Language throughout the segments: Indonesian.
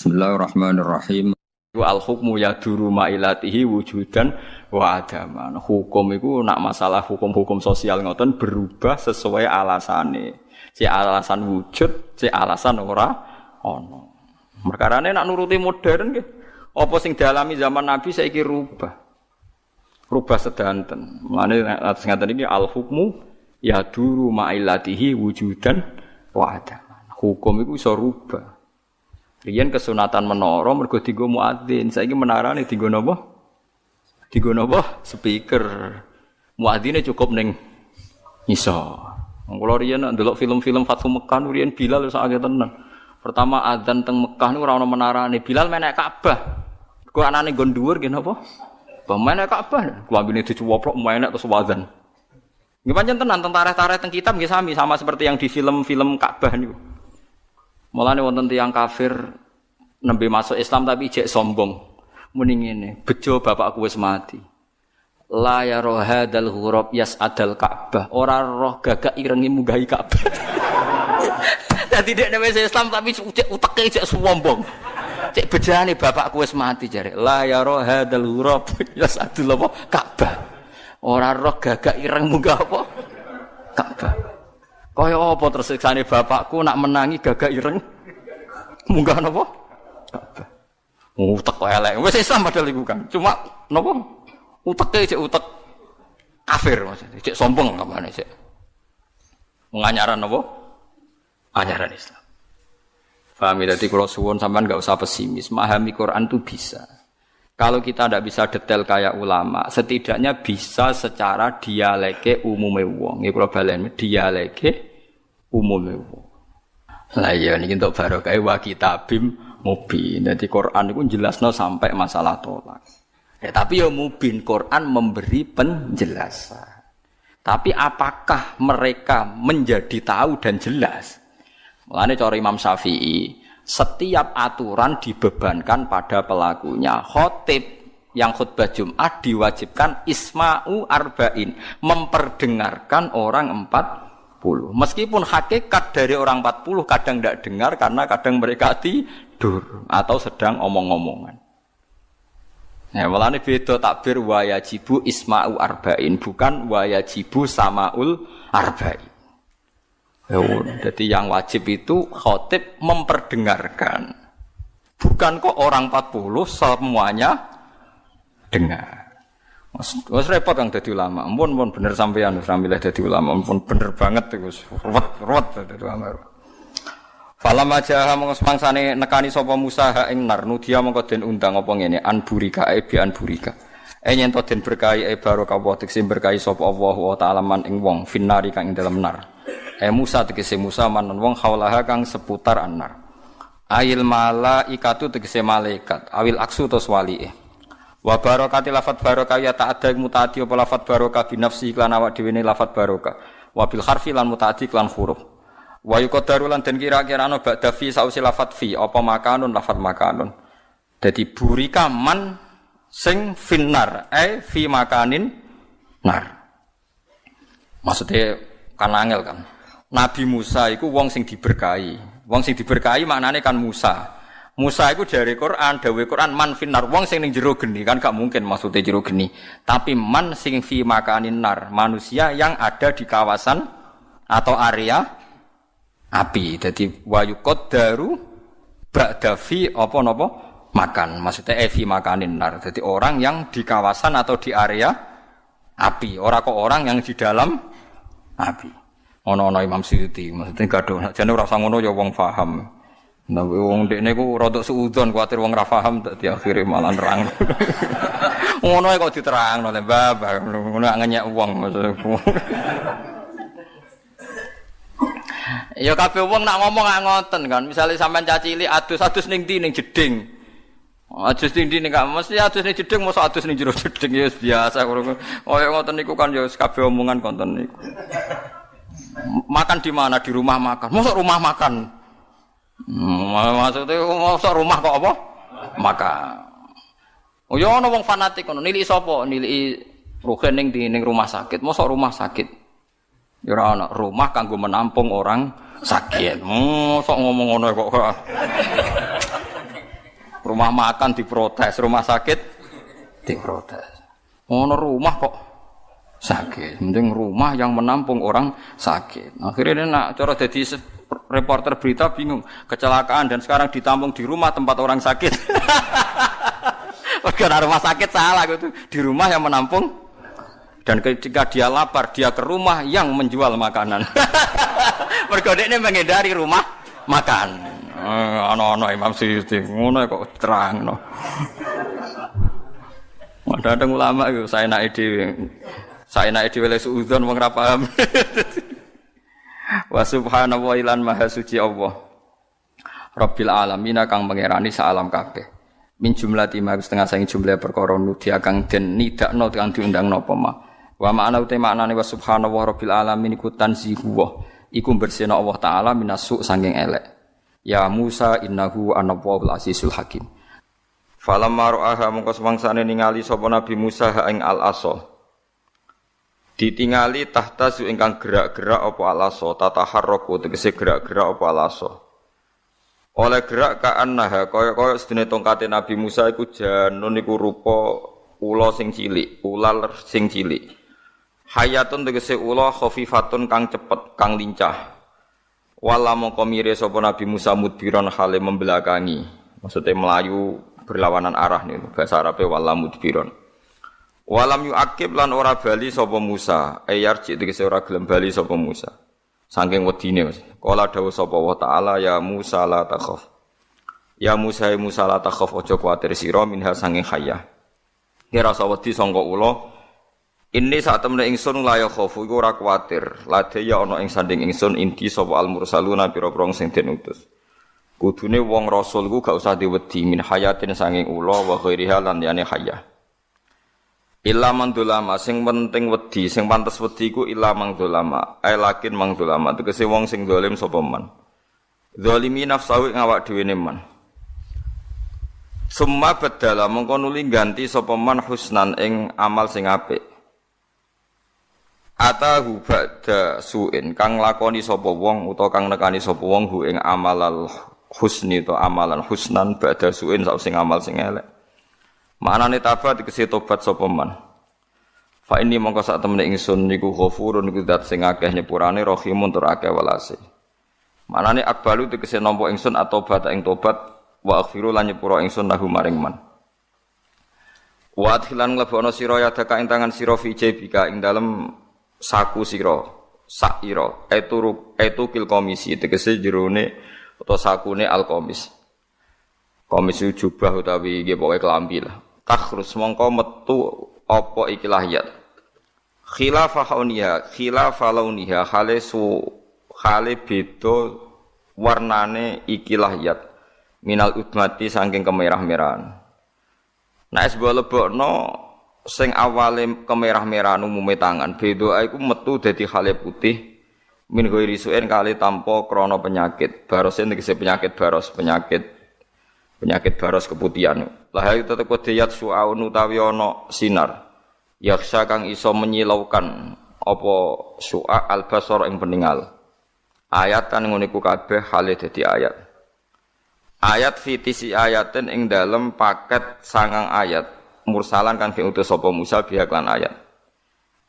Bismillahirrahmanirrahim. Al-hukmu yaduru ma'ilatihi wujudan wa adaman. Hukum itu nak masalah hukum-hukum sosial ngoten berubah sesuai alasane. Si alasan wujud, si alasan ora ono. Perkarane nak nuruti modern nggih. Apa sing dialami zaman Nabi saiki rubah. Rubah sedanten. Mulane ngaten iki al-hukmu yaduru ma'ilatihi wujudan wa adaman. Hukum itu iso rubah. Riyen kesunatan menara mergo dienggo muadzin, saiki menarane dienggo napa? Dienggo napa? Speaker. Muadzine cukup ning ngisor. Wong kula riyen ndelok film-film Fathu Mekkah riyen Bilal sak akeh tenan. Pertama adzan teng Mekkah niku ora ono menarane, Bilal menek Ka'bah. Ku anane nggon dhuwur nggih napa? Menek Ka'bah, klambine dicuwoplok menek terus wadzan. Nggih pancen tenan tentara-tentara teng kitab nggih sama seperti yang di film-film Ka'bah niku. Mulane wonten tiyang kafir nembe masuk Islam tapi jek sombong. Muni ngene, bejo bapakku wis mati. La ya rohadal ghurab yas'adal Ka'bah. Ora roh gagak irengi munggahi Ka'bah. Dadi dekne wis Islam tapi uteke jek sombong. Cek bejane bapakku wis mati jare. La ya rohadal ghurab yas'adul Ka'bah. Ora roh gagak ireng munggah apa? Ka'bah. Kaya apa tersiksane bapakku nak menangi gagak ireng munggah napa? Ka'bah. Utek kok elek. Wis Islam padahal iku kan. Cuma napa? Uteke cek utek kafir maksudnya. Cek sombong kamane cek. Nganyaran napa? Anyaran Islam. Paham ya, dadi kula suwun sampean enggak usah pesimis. Memahami Quran itu bisa. Kalau kita tidak bisa detail kayak ulama, setidaknya bisa secara dialeke umume wong. Iki kula baleni dialeke umume wong. Lah ya niki entuk barokah wa kitabim mubin. Dadi Quran iku jelasno sampai masalah tolak. Ya, tapi ya mubin Quran memberi penjelasan. Tapi apakah mereka menjadi tahu dan jelas? Mulane cara Imam Syafi'i setiap aturan dibebankan pada pelakunya. Khotib yang khutbah Jumat diwajibkan isma'u arba'in, memperdengarkan orang 40. Meskipun hakikat dari orang 40 kadang tidak dengar karena kadang mereka tidur atau sedang omong-omongan. Nah, mulane beda takbir wa yajibu isma'u arba'in, bukan wa yajibu sama'ul arba'in. Jadi yang wajib itu khotib memperdengarkan. Bukan kok orang 40 semuanya dengar. Wes repot kang dadi ulama. Ampun bener sampeyan wis milih dadi ulama. Ampun bener banget iku ruwet dadi ulama. Falam aja mongko semangsane nekani sapa Musa ha ing nar nudia mongko den undang apa ngene an burika bi an burika. Yen to den berkahi barokah wa tekse berkahi sapa Allah wa ta'ala man ing wong finnari kang ing dalem nar. Musa tegese Musa manan wong haulaha kang seputar anar. Ail malaikatu tegese malaikat, awil aksu tos walike. Wa barakati lafat barokah ya ta'adda mutaati apa lafat barokah bi nafsi lan awak dhewe ne lafat barokah. Wa bil harfi lan mutaati lan huruf. Wa yuqaddaru lan den kira-kira ana ba'da fi sausi lafat fi apa makanun lafat makanun. Dadi burika man sing finnar fi makanin nar. Maksudnya kan angel kan. Nabi Musa iku wong sing diberkahi. Wong sing diberkahi maknane kan Musa. Musa iku dari Quran, dawuh Quran man finnar, wong sing ning jero geni kan gak mungkin maksudnya jero geni. Tapi man sing fi makanin nar, manusia yang ada di kawasan atau area api. Jadi wa yuqaddaru ba'da fi apa napa makan. Maksudnya fi makanin nar. Jadi orang yang di kawasan atau di area api, ora kok orang yang di dalam api. Ono Imam Suyuti, maksudnya gaduh. Jane ora usah ngono ya wong paham. Nah wong dekne ku rodok suudzon kuwatir wong ora paham dadi akhire malah nerang. Ngono kok diterangno le babah, ngono ngenyek wong maksudku. Ya kabeh wong nak ngomong gak ngoten kan. Misale sampean cacilik adus-adus ning ndi ning jeding. Adus ning ndi ning gak mesti adus ning jeding mosok adus ning jero jeding ya biasa ngono. Kaya ngoten niku kan ya kabeh omongan konten niku. Makan di mana? Di rumah makan. Masa rumah makan? Maksudnya masa rumah kok apa? Makan. Oh ya ana wong fanatik ngono, niliki sapa? Niliki Ruhen ning rumah sakit. Masa rumah sakit? Ya ora ana, rumah kanggo menampung orang sakit. Mosok ngomong ngono kok. rumah makan diprotes, rumah sakit diprotes. Ono rumah kok sakit, mending rumah yang menampung orang sakit. Akhirnya dia nak cara jadi reporter berita bingung, kecelakaan dan sekarang ditampung di rumah tempat orang sakit. Karena rumah sakit salah gitu, di rumah yang menampung. Dan ketika dia lapar, dia ke rumah yang menjual makanan. Mergo ini menghindari rumah makan. Ono Imam Suyuti, ngono kok terang no. Ada ulama itu saya naik di wale suudzon wong ra paham. Wa subhanahu wa ilan maha suci Allah. Rabbil alamin kang pangerani sak alam kabeh. Min jumlati ma setengah saking jumlah perkara nudia kang den nidakno kang diundang napa ma. Wa ma'ana uta maknane wa subhanahu wa rabbil alamin iku tanzihu. Iku bersihna Allah taala minasuk saking elek. Ya Musa innahu anawwul azizul hakim. Falamma ra'aha mongko semangsane ningali sapa Nabi Musa ing al-asa. Ditingali tahtazu ingkang gerak-gerak apa al-asa, tataharraku tegese gerak-gerak apa al-asa. Oleh gerak ka'annaha kaya sedene tongkate Nabi Musa iku janun iku rupa ula sing cilik, ular sing cilik. Hayatun tegese ula khafifatun kang cepet, kang lincah. Wala mongko mire sapa Nabi Musa mudbiron hale membelakangi. Maksudnya melayu berlawanan arah nih bahasa Arabe wala mudbiron. Walam yu'aqib lan ora bali sapa Musa, ayarji tegese ora gelem bali sapa Musa. Saking wedine Mas. Kala dawuh sapa wa ta'ala ya Musa la takhaf. Ya Musa la takhaf aja kuwatir sira minha saking hayah. Kira sawedi sangka ula. Ini saat temene ingsun la ya khofu iku ora kuwatir. Lade ya ana ing sanding ingsun inti sapa al mursaluna pira-pira sing den utus. Kudune wong rasul ku gak usah diwedi min hayatin sanging ula wa ghairiha lan liyane hayah. Illa man dolama sing penting wedi, sing pantes wedi ku illa mang dolama. Ai lakin mang dolama tegese wong sing zalim sapa man. Zalimi nafsahu ing awak dhewe ne man. Summa badala mongko nuli ganti sapa man husnan ing amal sing apik. Atahu ba'da su'in kang lakoni sapa wong utawa kang nekani sapa wong hu ing amalal husni to amalan husnan ba'da su'in sak sing amal sing elek. Maknane tabat tegese tobat sapa man. Fa inni mongko sak temene ingsun niku ghafurun niku zat sing akeh nyepurane rahimun tur akeh welase. Maknane akbalu tegese nampa ingsun atobat ing tobat wa aghfiru lan nyepura ingsun lahu maring man. Wa adhilan nglebono sira ya daka ing tangan sira fi jebika ing dalem saku sira sakira etu kil komisi tegese jerone utawa sakune al komis. Komis jubah utawi nggih pokoke klambi lah. Takhrus mongko metu apa iki lahiyat. Khilafauniha khilafalauniha khale beda warnane iki lahiyat. Minal udmati saking kemerah-merahan. Nek es lebokno sing awale kemerah-merahan umume tangan, beda iku metu dadi khale putih min ghairi su'en kali tanpa krana penyakit. Baros tegese penyakit baros, penyakit baros keputihan. Lah itu tetep diyat su'aun utawi ana sinar. Yaksa kang iso menyilaukan apa su'a al-basar ing peningal. Ayat kan ngono iku kabeh hale dadi ayat. Ayat fitisi ayatin ing dalem paket sangang ayat. Mursalan kan diutus sapa Musa biha lan ayat.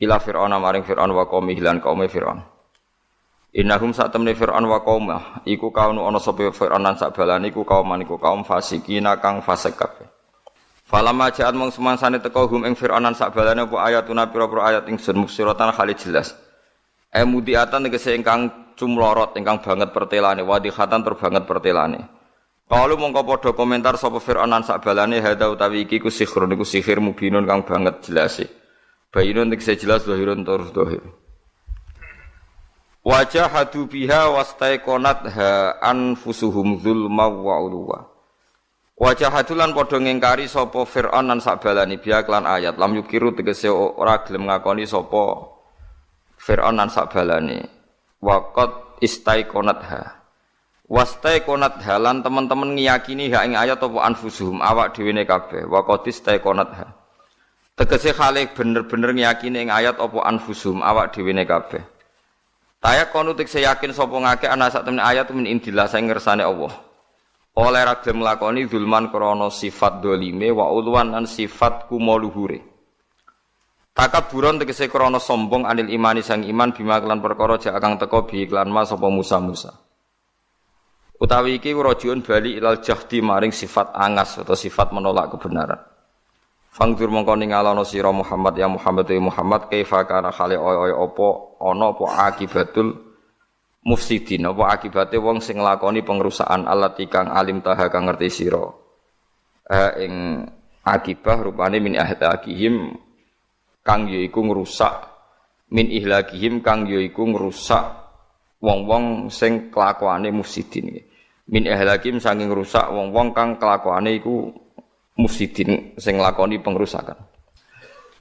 Ila Fir'aun maring Fir'aun wa qaumi lan qaum Fir'aun. Innahum satamne Fir'aun wa qaumah iku kaunu ana sapa Fir'aun lan sakbalane iku kaum fasikina kang fasik kabeh. Falamma ja'at mung semangsane teka hum ing Fir'aun lan sakbalane apa ayatuna pira-pira ayat ingsun mufsiratan khali jelas. Mudiatan tegese ingkang cumlorot ingkang banget pertelane wadihatan tur banget pertelane. Kalau mongko padha komentar sapa Fir'aun lan sakbalane hadza utawi iki ku sihir niku sihir mubinun kang banget jelas. Bayinun tegese jelas zahirun tur zahir. Wajahadu biha wastaiqonatha anfusuhum dzulma wa ulwa. Wajahadu lan padha ngingkari sapa Fir'aun lan sakbalane biha lan ayat lam yukiru tegese ora gelem ngakoni sapa Fir'aun lan sakbalane. Waqad istaiqonatha. Wastaiqonat halan teman-teman ngiyakini ha ing ayat apa anfusuhum awak dhewene kabeh wa qadistaiqonat ha tegese khale bener-bener ngiyakini ing ayat apa anfusuhum awak dhewene kabeh tayak kono tekse yakin sapa ngake ana sak temene ayat min indillah sing ngersane Allah oleh ra gelem nglakoni zulman krana sifat dolime wa ulwan lan sifat kumoluhure. Takaburon tegese krana sombong anil imani sang iman bima kelan perkara jak kang teka bi iklan ma sapa Musa. Utawi iki rajiun bali ilal jahdi maring sifat angas atau sifat menolak kebenaran. Fangdur mongko ningalana sira Muhammad ya Muhammad ya Muhammad kaifa kana khali oy apa ana apa akibatul mufsidin apa akibate wong sing nglakoni pengrusakan allati kang alim taha kang ngerti sira. Ing akibah rupane min ahlakihim kang yaiku ngrusak min ihlakihim kang yaiku ngrusak wong-wong sing kelakuane mufsidin. Min ihlakim saking ngrusak wong-wong kang kelakuane iku mufsidin sing nglakoni pengrusakan.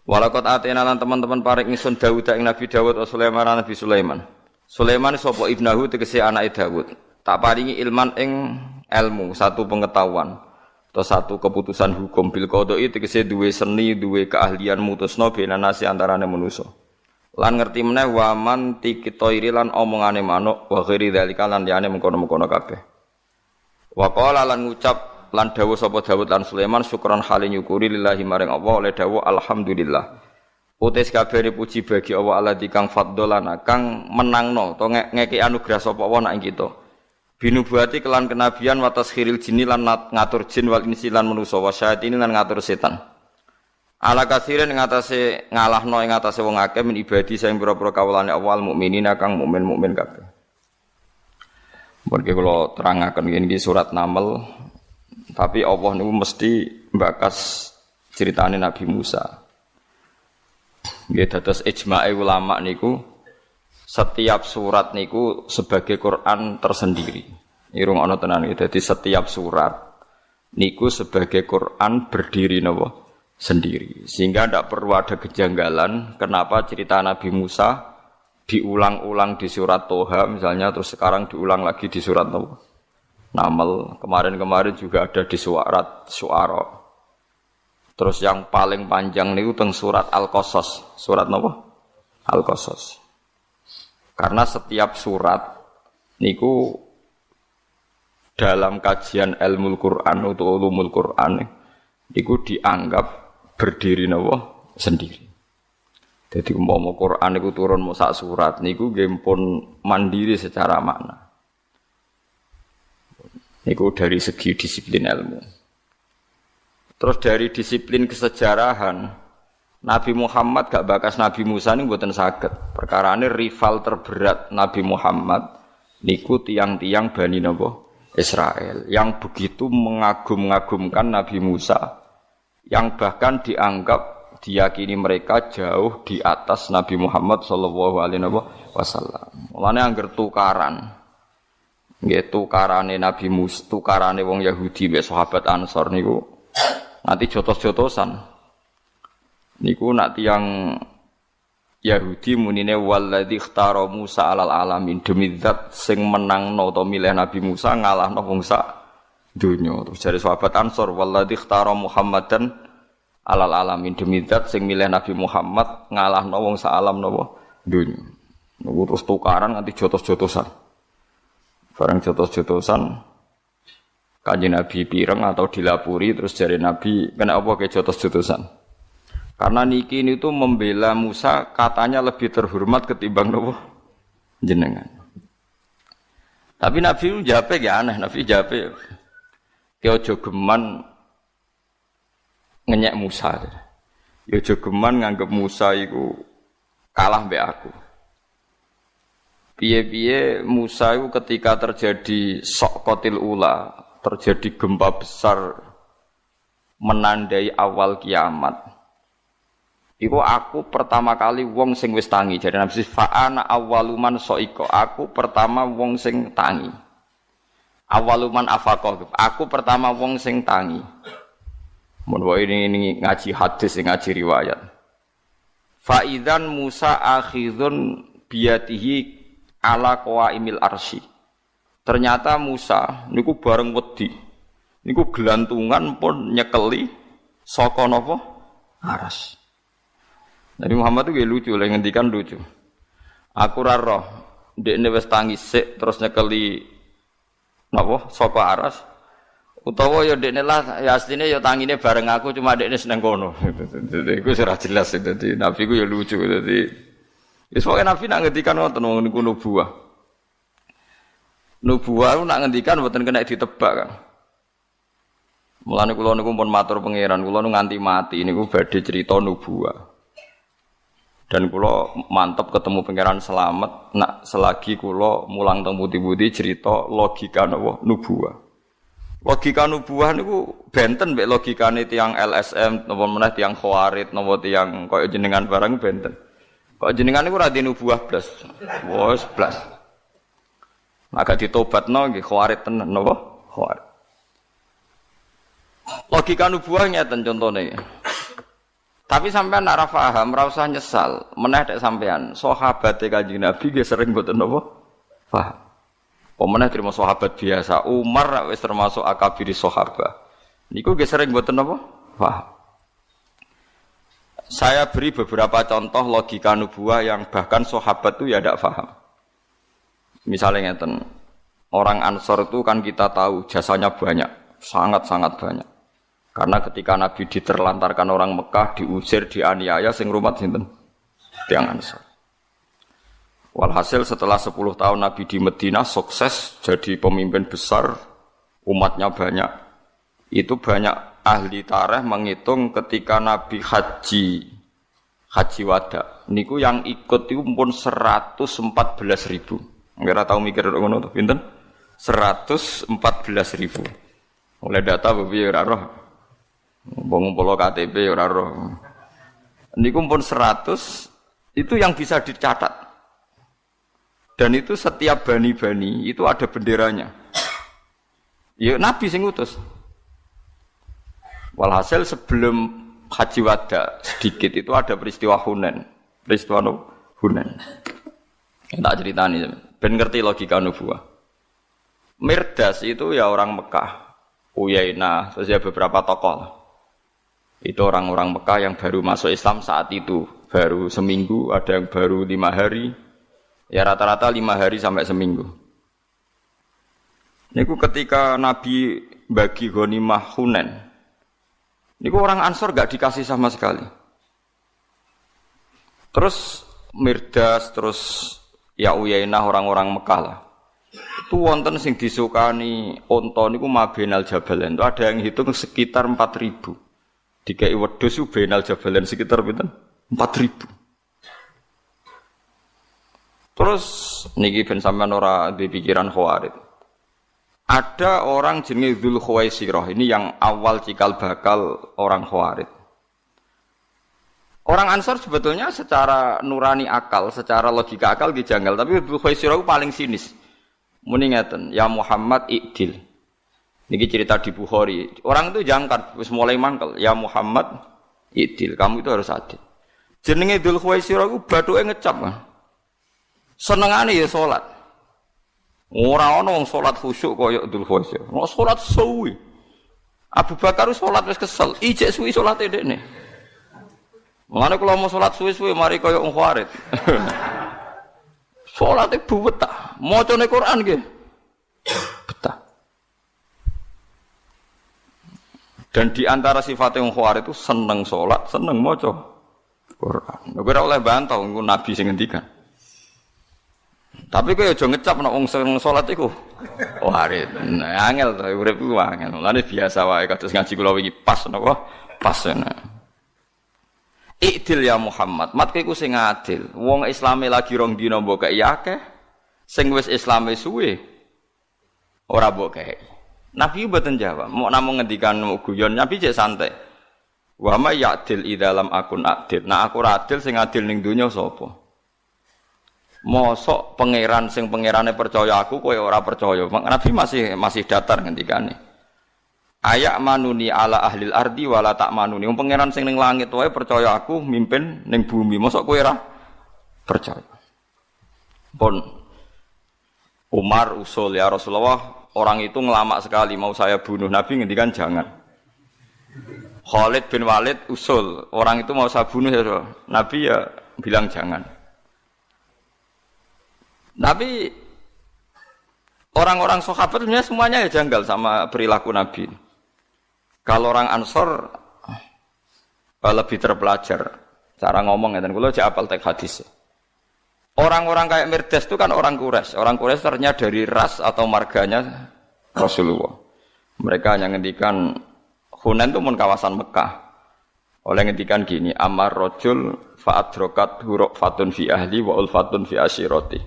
Walaqad atena lan teman-teman paring ingsun Daud ing Nabi Daud wa Sulaiman Nabi Sulaiman. Sulaiman sapa ibnahu tegese anake Daud. Tak paringi ilman ing ilmu, satu pengetahuan atau satu keputusan hukum bil qada'i tegese duwe seni, duwe keahlian mutusna benanasi antarane manusa. Lan ngerti meneh waman tikitoiri lan omongane manuk wa ghairi dzalika lan liyane mengkono-mengkono kabeh. Wa qala lan ngucap lan dawuh sapa Daud lan Sulaiman syukran hale nyukuri lillahi maring Allah oleh dawuh alhamdulillah. Utis kabeh puji bagi Allah alladzi kang fadholana kang menangno to ngeki anugerah sapa Allah nak ing kita. Binubuati kelan kenabian wa taskhiril jinni lan ngatur jin wal insi lan manusa wa syayatin lan ngatur setan. Ala kasirin ing atase ngalahno ing atase wong akeh min ibadi sing pira-pira kawulane awal mukminina kang mukmin-mukmin kabeh. Mungkin kula terangaken iki surat Naml tapi Allah niku mesti mbakas critane Nabi Musa. Nggih dados ijma'e ulama niku setiap surat niku sebagai Quran tersendiri. Irung ana tenan iki. Dadi setiap surat niku sebagai Quran berdiri napa sendiri. Sehingga tidak perlu ada kejanggalan kenapa cerita Nabi Musa diulang-ulang di surat Toha misalnya terus sekarang diulang lagi di surat Naml. Kemarin-kemarin juga ada di surat Syu'ara. Terus yang paling panjang niku teng surat Al-Qasas. Surat napa? Al-Qasas. Karena setiap surat niku dalam kajian ilmu Quran atau ulumul Quran niku dianggap berdiri napa sendiri. Jadi umpama Quran niku turun mau sak surat niku nggih pun mandiri secara makna. Niku dari segi disiplin ilmu. Terus dari disiplin kesejarahan Nabi Muhammad gak bakas Nabi Musa ini mboten saged. Perkarane rival terberat Nabi Muhammad niku tiang-tiang Bani napa Israel yang begitu mengagum-agumkan Nabi Musa yang bahkan dianggap diyakini mereka jauh di atas Nabi Muhammad sallallahu alaihi wasallam. Mulane angger tukaran. Nggih tukarane Nabi Musa, tukarane wong Yahudi mek sahabat Ansor niku nanti jotos-jotosan. Niku nak tiyang Yahudi munine walladzi ikhtara Musa alal alamin demi zat sing menangno utawa milih Nabi Musa ngalahno wong sak donya. Terus jare sahabat Ansor walladzi ikhtara Muhammadan alal alamin demi zat sing milih Nabi Muhammad ngalahno wong sak alam napa donya. Niku terus tukaran nganti jotos-jotosan. Barang jotos-jotosan Kanjeng Nabi pireng atau dilapuri terus jare Nabi kena apa ke jotos-jotosan. Karena niki ini tuh membela Musa katanya lebih terhormat ketimbang nopo jenengan. Tapi Nabi jape ya aneh, Nabi jape ki aja geman ngenyek Musa. Ya aja geman nganggep Musa iku kalah mbek aku. Piye-piye Musa itu ketika terjadi Soqotil Ula, terjadi gempa besar menandai awal kiamat. Iku aku pertama kali wong sing wis tangi. Jadi Nabi fa'ana awwaluman soiko. Aku pertama wong sing tangi. Awwaluman afaqah. Aku pertama wong sing tangi. Mun wae ini ngaji hadis, ngaji riwayat. Fa'idzan Musa akhidun biyatihi ala qawaimil arsy. Ternyata Musa niku bareng wedi. Niku gelantungan pun nyekeli saka napa? Aras. Nabi Muhammad itu lucu, oleh ngendikan lucu. Aku raro, dekne wis tangi sik terus nyekeli napa saka aras. Utawa ya dekne lah ya asline ya tangine bareng aku cuma dekne seneng kono. Iku ora jelas dadi nabi ku ya lucu dadi. Wis pokoke nabi nak ngendikan ngoten wong niku nubuwah. Nubuwah nak ngendikan mboten kena ditebak kan. Mulane kula niku pun matur pangeran, kula nu nganti mati niku badhe crita nubuwah. Dan kula mantep ketemu pangeran selamat nak selagi kula mulang teng putih-putih cerita logika napa nubuwah. Logika nubuwah niku benten mek logikane tiyang LSM napa meneh tiyang Khawarij napa tiyang kaya jenengan barang benten. Kok jenengan niku ora di nubuwah blas. Wes blas. Maka ditobatno nggih Khawarij tenan napa? Khawarij. Logika nubuwah ngeten contone. Tapi sampean nek ora paham, ora usah nyesal. Meneh nek sampean sahabate Kanjeng Nabi nggih sering mboten napa? Paham. Pemenang terima sahabat biasa, Umar wis termasuk akabiri sahabat. Niku nggih sering mboten napa? Paham. Saya beri beberapa contoh logika nubuwah yang bahkan sahabat itu ya tidak paham. Misalnya ngeten, orang Ansor itu kan kita tahu jasanya banyak, sangat-sangat banyak. Karena ketika Nabi diterlantarkan orang Mekah, diusir, dianiaya, sing rumat sinten? Tiyang Ansor. Walhasil setelah 10 tahun Nabi di Madinah sukses jadi pemimpin besar, umatnya banyak. Itu banyak ahli tarikh menghitung ketika Nabi haji wada. Niku yang ikut itu pun 114.000. Enggak tahu mikir ngono to, pinten? 114.000. Oleh data bebi ora roh. Ngumpul KTP ora roh. Niku pun 100 itu yang bisa dicatat. Dan itu setiap bani-bani itu ada benderanya. Ya Nabi sing ngutus. Walhasil sebelum haji wada sedikit itu ada peristiwa Hunain. Peristiwa Hunain. Tak ceritani ben ngerti logika nubuwah. Mirdas itu ya orang Mekah. Uyainah, terus ya beberapa tokoh. Itu orang-orang Mekah yang baru masuk Islam saat itu. Baru seminggu, ada yang baru 5 hari. Ya rata-rata 5 hari sampai seminggu. Niku ketika Nabi bagi ghanimah Hunain. Niku orang Ansor gak dikasih sama sekali. Terus Mirdas, terus ya Uyainah orang-orang Mekah lah. Itu wonten sing disukani unta niku mabenal jabalen. Itu ada yang hitung sekitar 4.000. Dikai wedhus ku benal jabalen sekitar pinten? 4.000. Terus niki ben sampean ora di pikiran Khawarij. Ada orang jenenge Dzul Khuwaisirah, ini yang awal cikal bakal orang Khawarij. Orang Ansor sebetulnya secara nurani akal, secara logika akal dijanggal, tapi Dzul Khuwaisirah paling sinis. Muni ngeten, ya Muhammad i'dil. Niki cerita di Bukhari. Orang itu jangkar, wis mulai mangkel, ya Muhammad i'dil, kamu itu harus adil. Jenenge Dzul Khuwaisirah ku bathuke ngecap kan. Senengane ya salat. Ora ana wong salat khusyuk kaya Dzul Khuwaisirah. Nek salat suwi. Abu Bakar salat wis kesel, ijek suwi salate dekne. Mulane kula mau salat suwi-suwi mari kaya wong Khawarij. Salate buwetah, macane Quran nggih. Betah. Dan di antara sifatnya wong Khawarij itu seneng salat, seneng maca Quran. Ora oleh bantah nggo Nabi sing ngendikan. Tapi kowe aja ngecap nek wong seneng salat iku. Khawarij. Nah, angel to urip ku angel. Mulane biasa wae kados ngaji kula wingi pas napa? Pas ana. I'dil ya Muhammad. Mat kowe iku sing adil. Wong Islame lagi rong dina mbok kei akeh. Sing wis Islame suwe ora mbok kei. Nabi mboten jawab. Mau namung ngendikan guyon, Nabi cek santai. Wa ma ya'dil idza lam akun adil. Nah aku ora adil sing adil ning donya sapa? Mosok pangeran sing pangerane percaya aku kowe ora percaya. Nabi masih datar ngendikane. Ayak manuni ala ahlil ardi wala tak manuni. Wong pangeran sing ning langit wae percaya aku mimpin ning bumi. Mosok kowe ora percaya. Pun Umar usul ya Rasulullah, orang itu ngelamak sekali mau saya bunuh. Nabi ngendikan jangan. Khalid bin Walid usul, orang itu mau saya bunuh ya Rasul. Nabi ya bilang jangan. Tapi orang-orang sahabat semuanya ya janggal sama perilaku Nabi. Kalau orang Ansor lebih terpelajar cara ngomong ya, dan kalau aja apal teks hadis. Orang-orang kayak Mirdas itu kan orang Quraisy. Orang Quraisy ternyata dari ras atau marganya Rasulullah. Mereka hanya ngendikan Hunain itu pun kawasan Mekah. Oleh ngendikan gini, amar rajul fa'adrokat huruk fatun fi ahli wa ulfatun fi asyirati.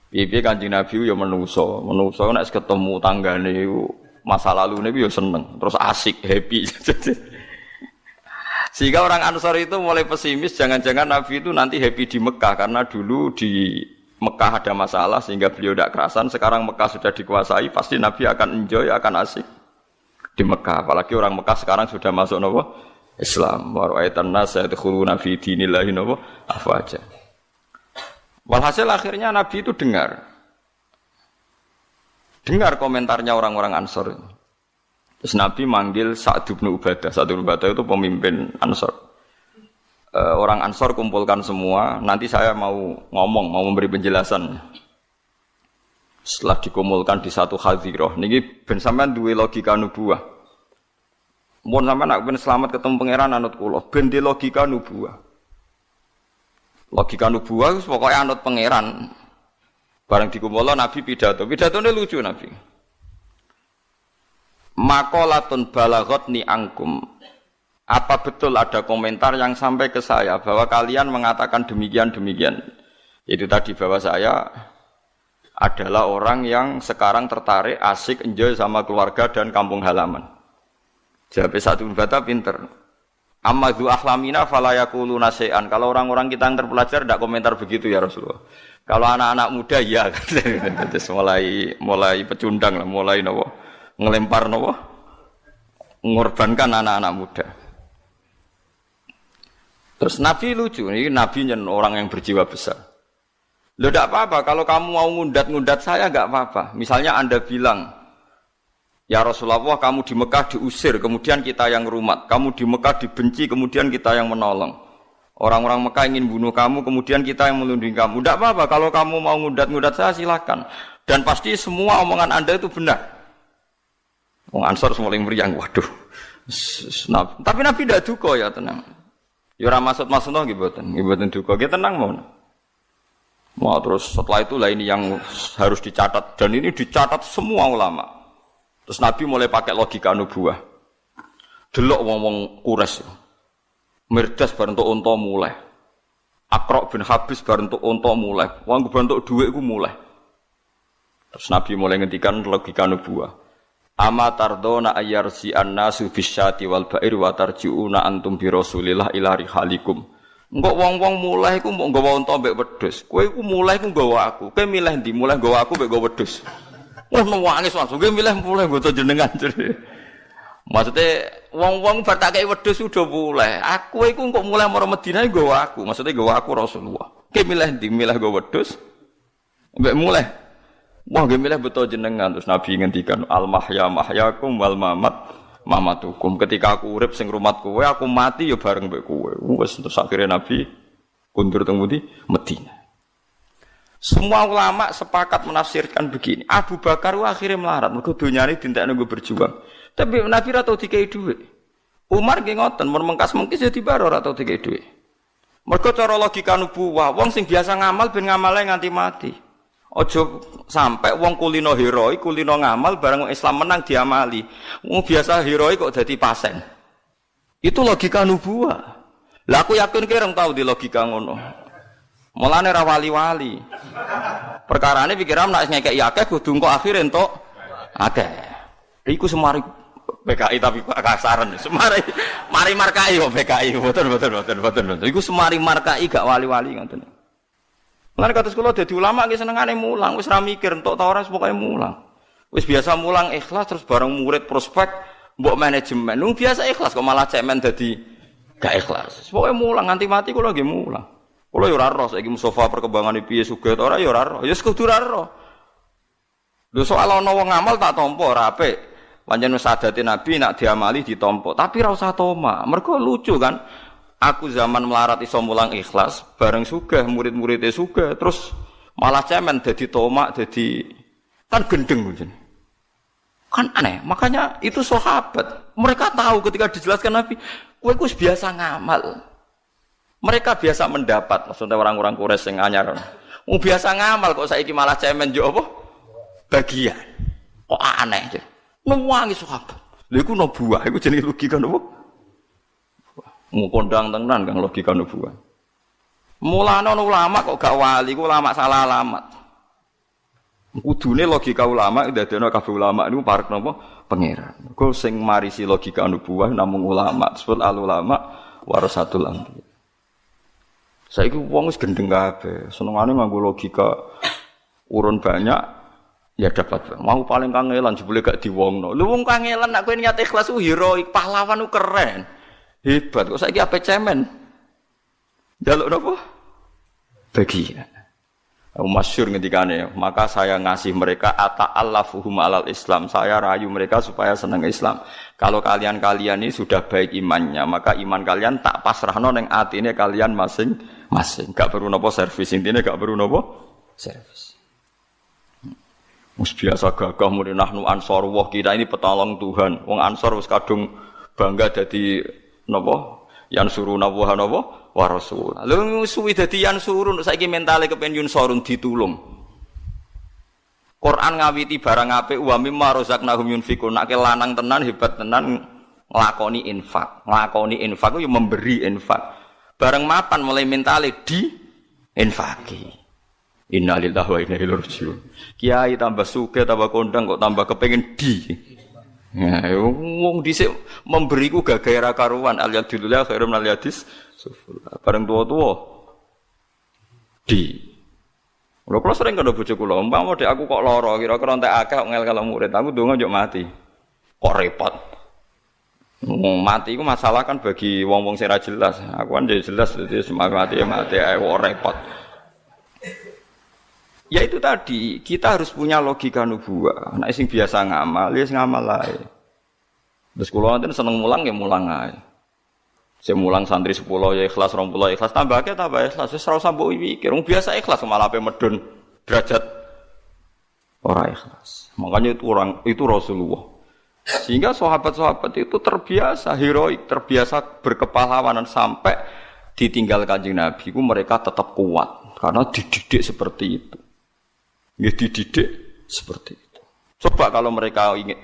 Piye Kanjeng Nabi ya menungso nek ketemu tanggane masa lalune ya seneng, terus asik, happy. Sehingga orang Ansor itu mulai pesimis, jangan-jangan Nabi itu nanti happy di Mekah karena dulu di Mekah ada masalah sehingga beliau tidak kerasan. Sekarang Mekah sudah dikuasai, pasti Nabi akan enjoy, akan asik di Mekah. Apalagi orang Mekah sekarang sudah masuk Islam. Wa ra'aitan nas yadkhuluna fi dinillahi afwaja. Walhasil akhirnya Nabi itu dengar komentarnya orang-orang Ansor. Terus Nabi manggil Sa'd bin Ubadah. Sa'd bin Ubadah itu pemimpin Ansor. Orang Ansor kumpulkan semua. Nanti saya mau memberi penjelasan. Setelah dikumpulkan di satu hadirah. Niki ben sampean duwe logika nubuwah. Mun sampean nak ben selamat ketemu pangeran anut kula. Ben di logika nubuwah. Logika nubuwah wis pokoke anut pangeran. Bareng dikumpulno Nabi pidato. Pidatone lucu Nabi. Maqalatun balaghatni angkum. Apa betul ada komentar yang sampai ke saya bahwa kalian mengatakan demikian-demikian? Itu tadi bahwa saya adalah orang yang sekarang tertarik, asik, enjoy sama keluarga dan kampung halaman. Jawab Sa'd bin Ubadah pinter. Amma dzu ahlamina fala yaquluna syai'an. Kalau orang-orang kita yang terpelajar tidak komentar begitu ya Rasulullah. Kalau anak-anak muda ya terus mulai pecundang lah, mulai ngelempar mengorbankan anak-anak muda. Terus Nabi lucu, ini Nabi orang yang berjiwa besar. Loh tidak apa-apa, kalau kamu mau ngundat-ngundat saya enggak apa-apa. Misalnya Anda bilang, ya Rasulullah kamu di Mekah diusir, kemudian kita yang rumat. Kamu di Mekah dibenci, kemudian kita yang menolong. Orang-orang Mekah ingin bunuh kamu, kemudian kita yang melindungi kamu. Tidak apa-apa, kalau kamu mau ngundat-ngundat saya silakan. Dan pasti semua omongan Anda itu benar. Wong Ansor mulai meriang, waduh. Tapi Nabi tidak duka ya tenang. Ya ora maksud-maksud nggih mboten duka. Nggih tenang mon. Mau terus setelah itu lah ini yang harus dicatat dan ini dicatat semua ulama. Terus Nabi mulai pakai logika nubuwah. Delok wong-wong Quraisy. Mirdas bar entuk unta mulai. Aqra bin Habis bar entuk unta mulai. Wong bentuk dhuwit iku mulai. Terus Nabi mulai ngendikan logika nubuwah. Ama tardona ayyarsi annasu bisyati wal ba'ir wa tarji'una antum bi Rasulillah ila rihalikum. Engko wong-wong mulai iku mbok nggawa unta mbek wedhus. Kowe iku mulai iku nggawa aku. Kowe milih ndi? Mulai nggawa aku mbek nggawa wedhus. Wah nangis langsung. Kowe milih mulai nggo jenengan. Maksudnya wong-wong bar tak kei wedhus udah mulai. Aku iku kok mulai marang Madinah nggawa aku. Maksudnya nggawa aku Rasulullah. Kowe milih ndi? Milih nggawa wedhus mbek mulai. Wah, gemilah betul jenengan. Terus Nabi ngendikan al-mahya mahyakum wal mamat mamatukum. Ketika aku urip sing rumat kowe, aku mati ya bareng mbek kowe. Wes terus akhirnya Nabi kundur teng pundi? Madinah. Semua ulama sepakat menafsirkan begini. Abu Bakar akhirnya melarat, mergo donyane dintekno nggo berjuang. Tapi Nabi ra tau dikai dhuwit. Umar nggih ngoten, mun mengkas-mengkis ya dibaro ra tau dikai dhuwit. Mergo cara logika nubuwah, wong sing biasa ngamal ben ngamale nganti mati. Ojo sampai wong kulino heroik, kulino ngamal barang Islam menang diamali. Wong biasa heroik kok dadi pasen. Itu logika nubuwah. Lah aku yakin kirang tahu di logika ngono. Mulane ra wali-wali. Perkarane pikiran nek ngekeki akeh kudu engko akhir entuk akeh. Iku semari PKI tapi kasaran. Semari mari markai kok PKI. Mboten. Iku semari markai gak wali-wali ngoten. Lan kados kula dadi ulama ki senengane mulang, wis ra mikir entuk ta ora pokoke mulang. Wis biasa mulang ikhlas terus bareng murid prospek mbok manajemen. Nung biasa ikhlas kok malah cemen dadi gak ikhlas. Pokoke mulang nganti mati kula nggih mulang. Kula yo ora roh saiki Mustofa perkembangane piye sugih ta ora yo ora roh. Ya kudu ora roh. Lho soal ana wong ngamal tak tampa ora apik. Pancen wis adate Nabi nak diamali ditampa, tapi ra usah toma. Mergo lucu kan. Aku zaman melarat iso mulang ikhlas, bareng sugih murid-muridé sugih, terus malah cemen dadi tomak, dadi Kan gendeng mungkin. Kan aneh. Makanya itu sahabat. Mereka tahu ketika dijelaskan Nabi, kowe ku biasa ngamal. Mereka biasa mendapat, maksudnya orang-orang Quraisy yang anyar. Biasa ngamal kok saiki malah cemen yo apa? Bagian. Kok aneh aja. Nuwangi sahabat. Lha iku nubuah, iku jenenge logika napa? Mau kondang tenan kang logika nubuah. Mulane ulama kok gak wali, ku ulama salah alamat. Kudune logika ulama ndadekno kabeh ulama niku parek napa pangeran. Kok sing marisi logika nubuwah namung ulama, disebut al ulama warasatul anbiya. Saiki wong wis gendeng kabeh, senengane nganggo logika urun banyak ya dapat. Mau paling kangelan jebule gak diwongno. Lho wong kangelan nek kowe niat ikhlas ku heroik, pahlawan ku keren. Hebat kok saiki ape cemen. Jaluk napa? Bagian. Masyhur ngendikane, maka saya ngasih mereka ata'allafuhum alal Islam. Saya rayu mereka supaya senang Islam. Kalau kalian-kalian ini sudah baik imannya, maka iman kalian tak pasrahno ning atine kalian masing-masing. Gak perlu napa servis, intine gak perlu napa servis. Mus biasa gagah muni nahnu ansor, wah kita ini petolong Tuhan. Wong ansor wis kadung bangga dadi napa? Yang suruh nabuh napa? Wa rasul. Lha suwi dadi yan surun saiki mentale kepen yun sorun ditulung. Quran ngawiti barang apik wa mimma razaqnahum yunfikun. Nek lanang tenan hebat tenan nglakoni infak ku yo memberi infak. Bareng mapan mulai mentale di infaki. Innalillahi wa inna ilaihi raji'un. Kiai tambah sugih tambah kondang kok tambah kepengin di. Ya, wong dhisik memberiku gagahe ra karuan al-yadullah khairum al-yadis sufula. Bareng tua-tua di. Lho kula sering karo bojo kula, umpama dek aku kok lara kira-kira entek akeh ngel kalau murid, aku ndonga njuk mati. Kok repot. Mati iku masalah kan bagi wong-wong sing ra jelas. Aku kan jelas dadi mati ae kok repot. Ya itu tadi, kita harus punya logika nubuwah. Nek sing biasa ngamal, ya sing ngamal ae. Terus kula wonten seneng mulang ya mulang ae. Sing mulang santri 10 ya ikhlas, 20 ikhlas, tambah ikhlas. Wis ora usah mbok mikir, wong biasa ikhlas malah ape medun derajat ora ikhlas. Makanya itu Rasulullah. Sehingga sahabat-sahabat itu terbiasa heroik, terbiasa berkepahlawanan sampai ditinggal Kanjeng Nabi ku mereka tetap kuat karena dididik seperti itu. Ya dididik seperti itu. Coba kalau mereka ingin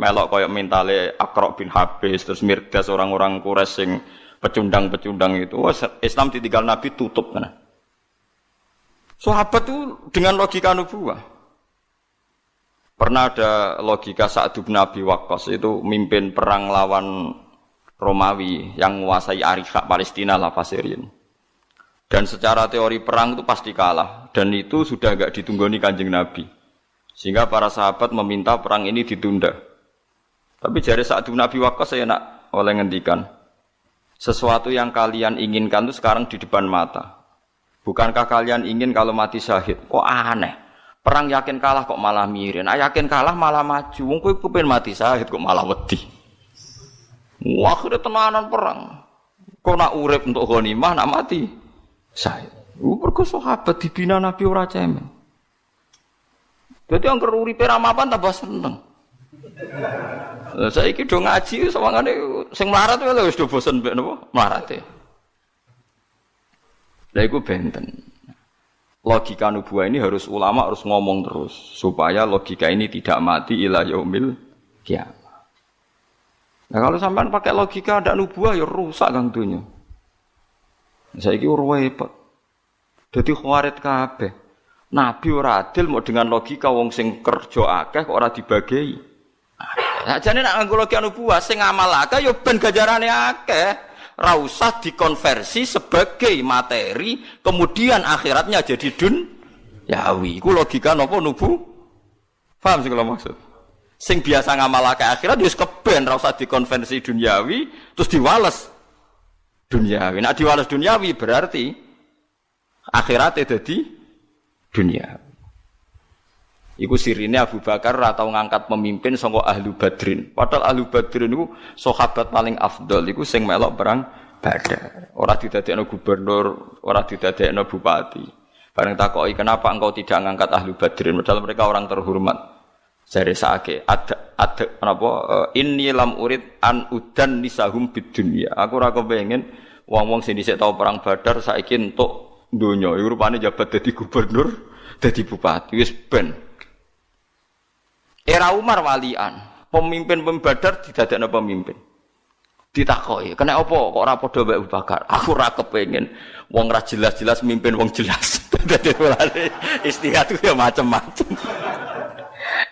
melok koyok mentale Aqra bin Habis terus Mirdas orang-orang Quraisy sing pecundang-pecundang itu, Islam ditinggal Nabi tutup kan. Sahabat itu dengan logika nubuwah. Pernah ada logika Sa'd bin Abi Waqqas itu mimpin perang lawan Romawi yang menguasai Arifah Palestina lah Syria. Dan secara teori perang itu pasti kalah. Dan itu sudah enggak ditunggoni Kanjeng Nabi. Sehingga para sahabat meminta perang ini ditunda. Tapi jari Sa'd bin Abi Waqqas saya nak oleh ngendikan. Sesuatu yang kalian inginkan itu sekarang di depan mata. Bukankah kalian ingin kalau mati syahid? Kok aneh. Perang yakin kalah kok malah mirin. Yakin kalah malah maju. Wong kowe kepen mati syahid kok malah wedi. Wah, akhirnya tenanan perang. Kok nak urip untuk ghanimah nak mati syahid. Mergo sahabat dibina Nabi ora cemen. Dadi angger uripe ra mapan tambah seneng. Saiki do ngaji sawangane sing melarat wis do bosen mbek napa melarate. Lha iku benten. Logika nubuwah ini harus ulama harus ngomong terus supaya logika ini tidak mati ila yaumil qiyamah. Nah kalau sampean pakai logika ndak nubuwah ya rusak kang donya. Saiki ora repot. Dadi khawarit kabeh. Nabi ora adil mau dengan logika wong sing kerja akeh kok ora dibagi. Sajane nek nganggo logika nubuwah sing ngamal akeh ya ben ganjarane akeh. Ora usah dikonversi sebagai materi, kemudian akhiratnya jadi dunyawi. Iku logika napa nubu? Paham sing kula maksud? Sing biasa ngamal akeh akhirat wis keben ora usah dikonversi dunyawi terus diwales dunyawi. Nek diwales dunyawi berarti akhiratnya dadi dunia. Iku sirine Abu Bakar ora tau ngangkat pemimpin saka Ahlu Badrin. Padahal Ahlu Badrin niku sahabat paling afdal iku sing melok perang Badar. Ora didadekno gubernur, ora didadekno bupati. Bareng takoki kenapa engkau tidak ngangkat ahlu badrin padahal mereka orang terhormat. Jare sake ada apa inni lam urid an udan nisahum bid dunya. Aku ora kepengin wong-wong sing dhisik tau perang Badar saiki entuk donya. Iku rupane jabat dadi gubernur, dadi bupati wis ben. Era Umar walian, pemimpin Badar didadekno pemimpin. Ditakoki, "Kena apa kok ora padha mbek Abu Bakar?" Aku ora kepengin wong ra jelas-jelas mimpin wong jelas. Dadi istihad itu ya macam-macam.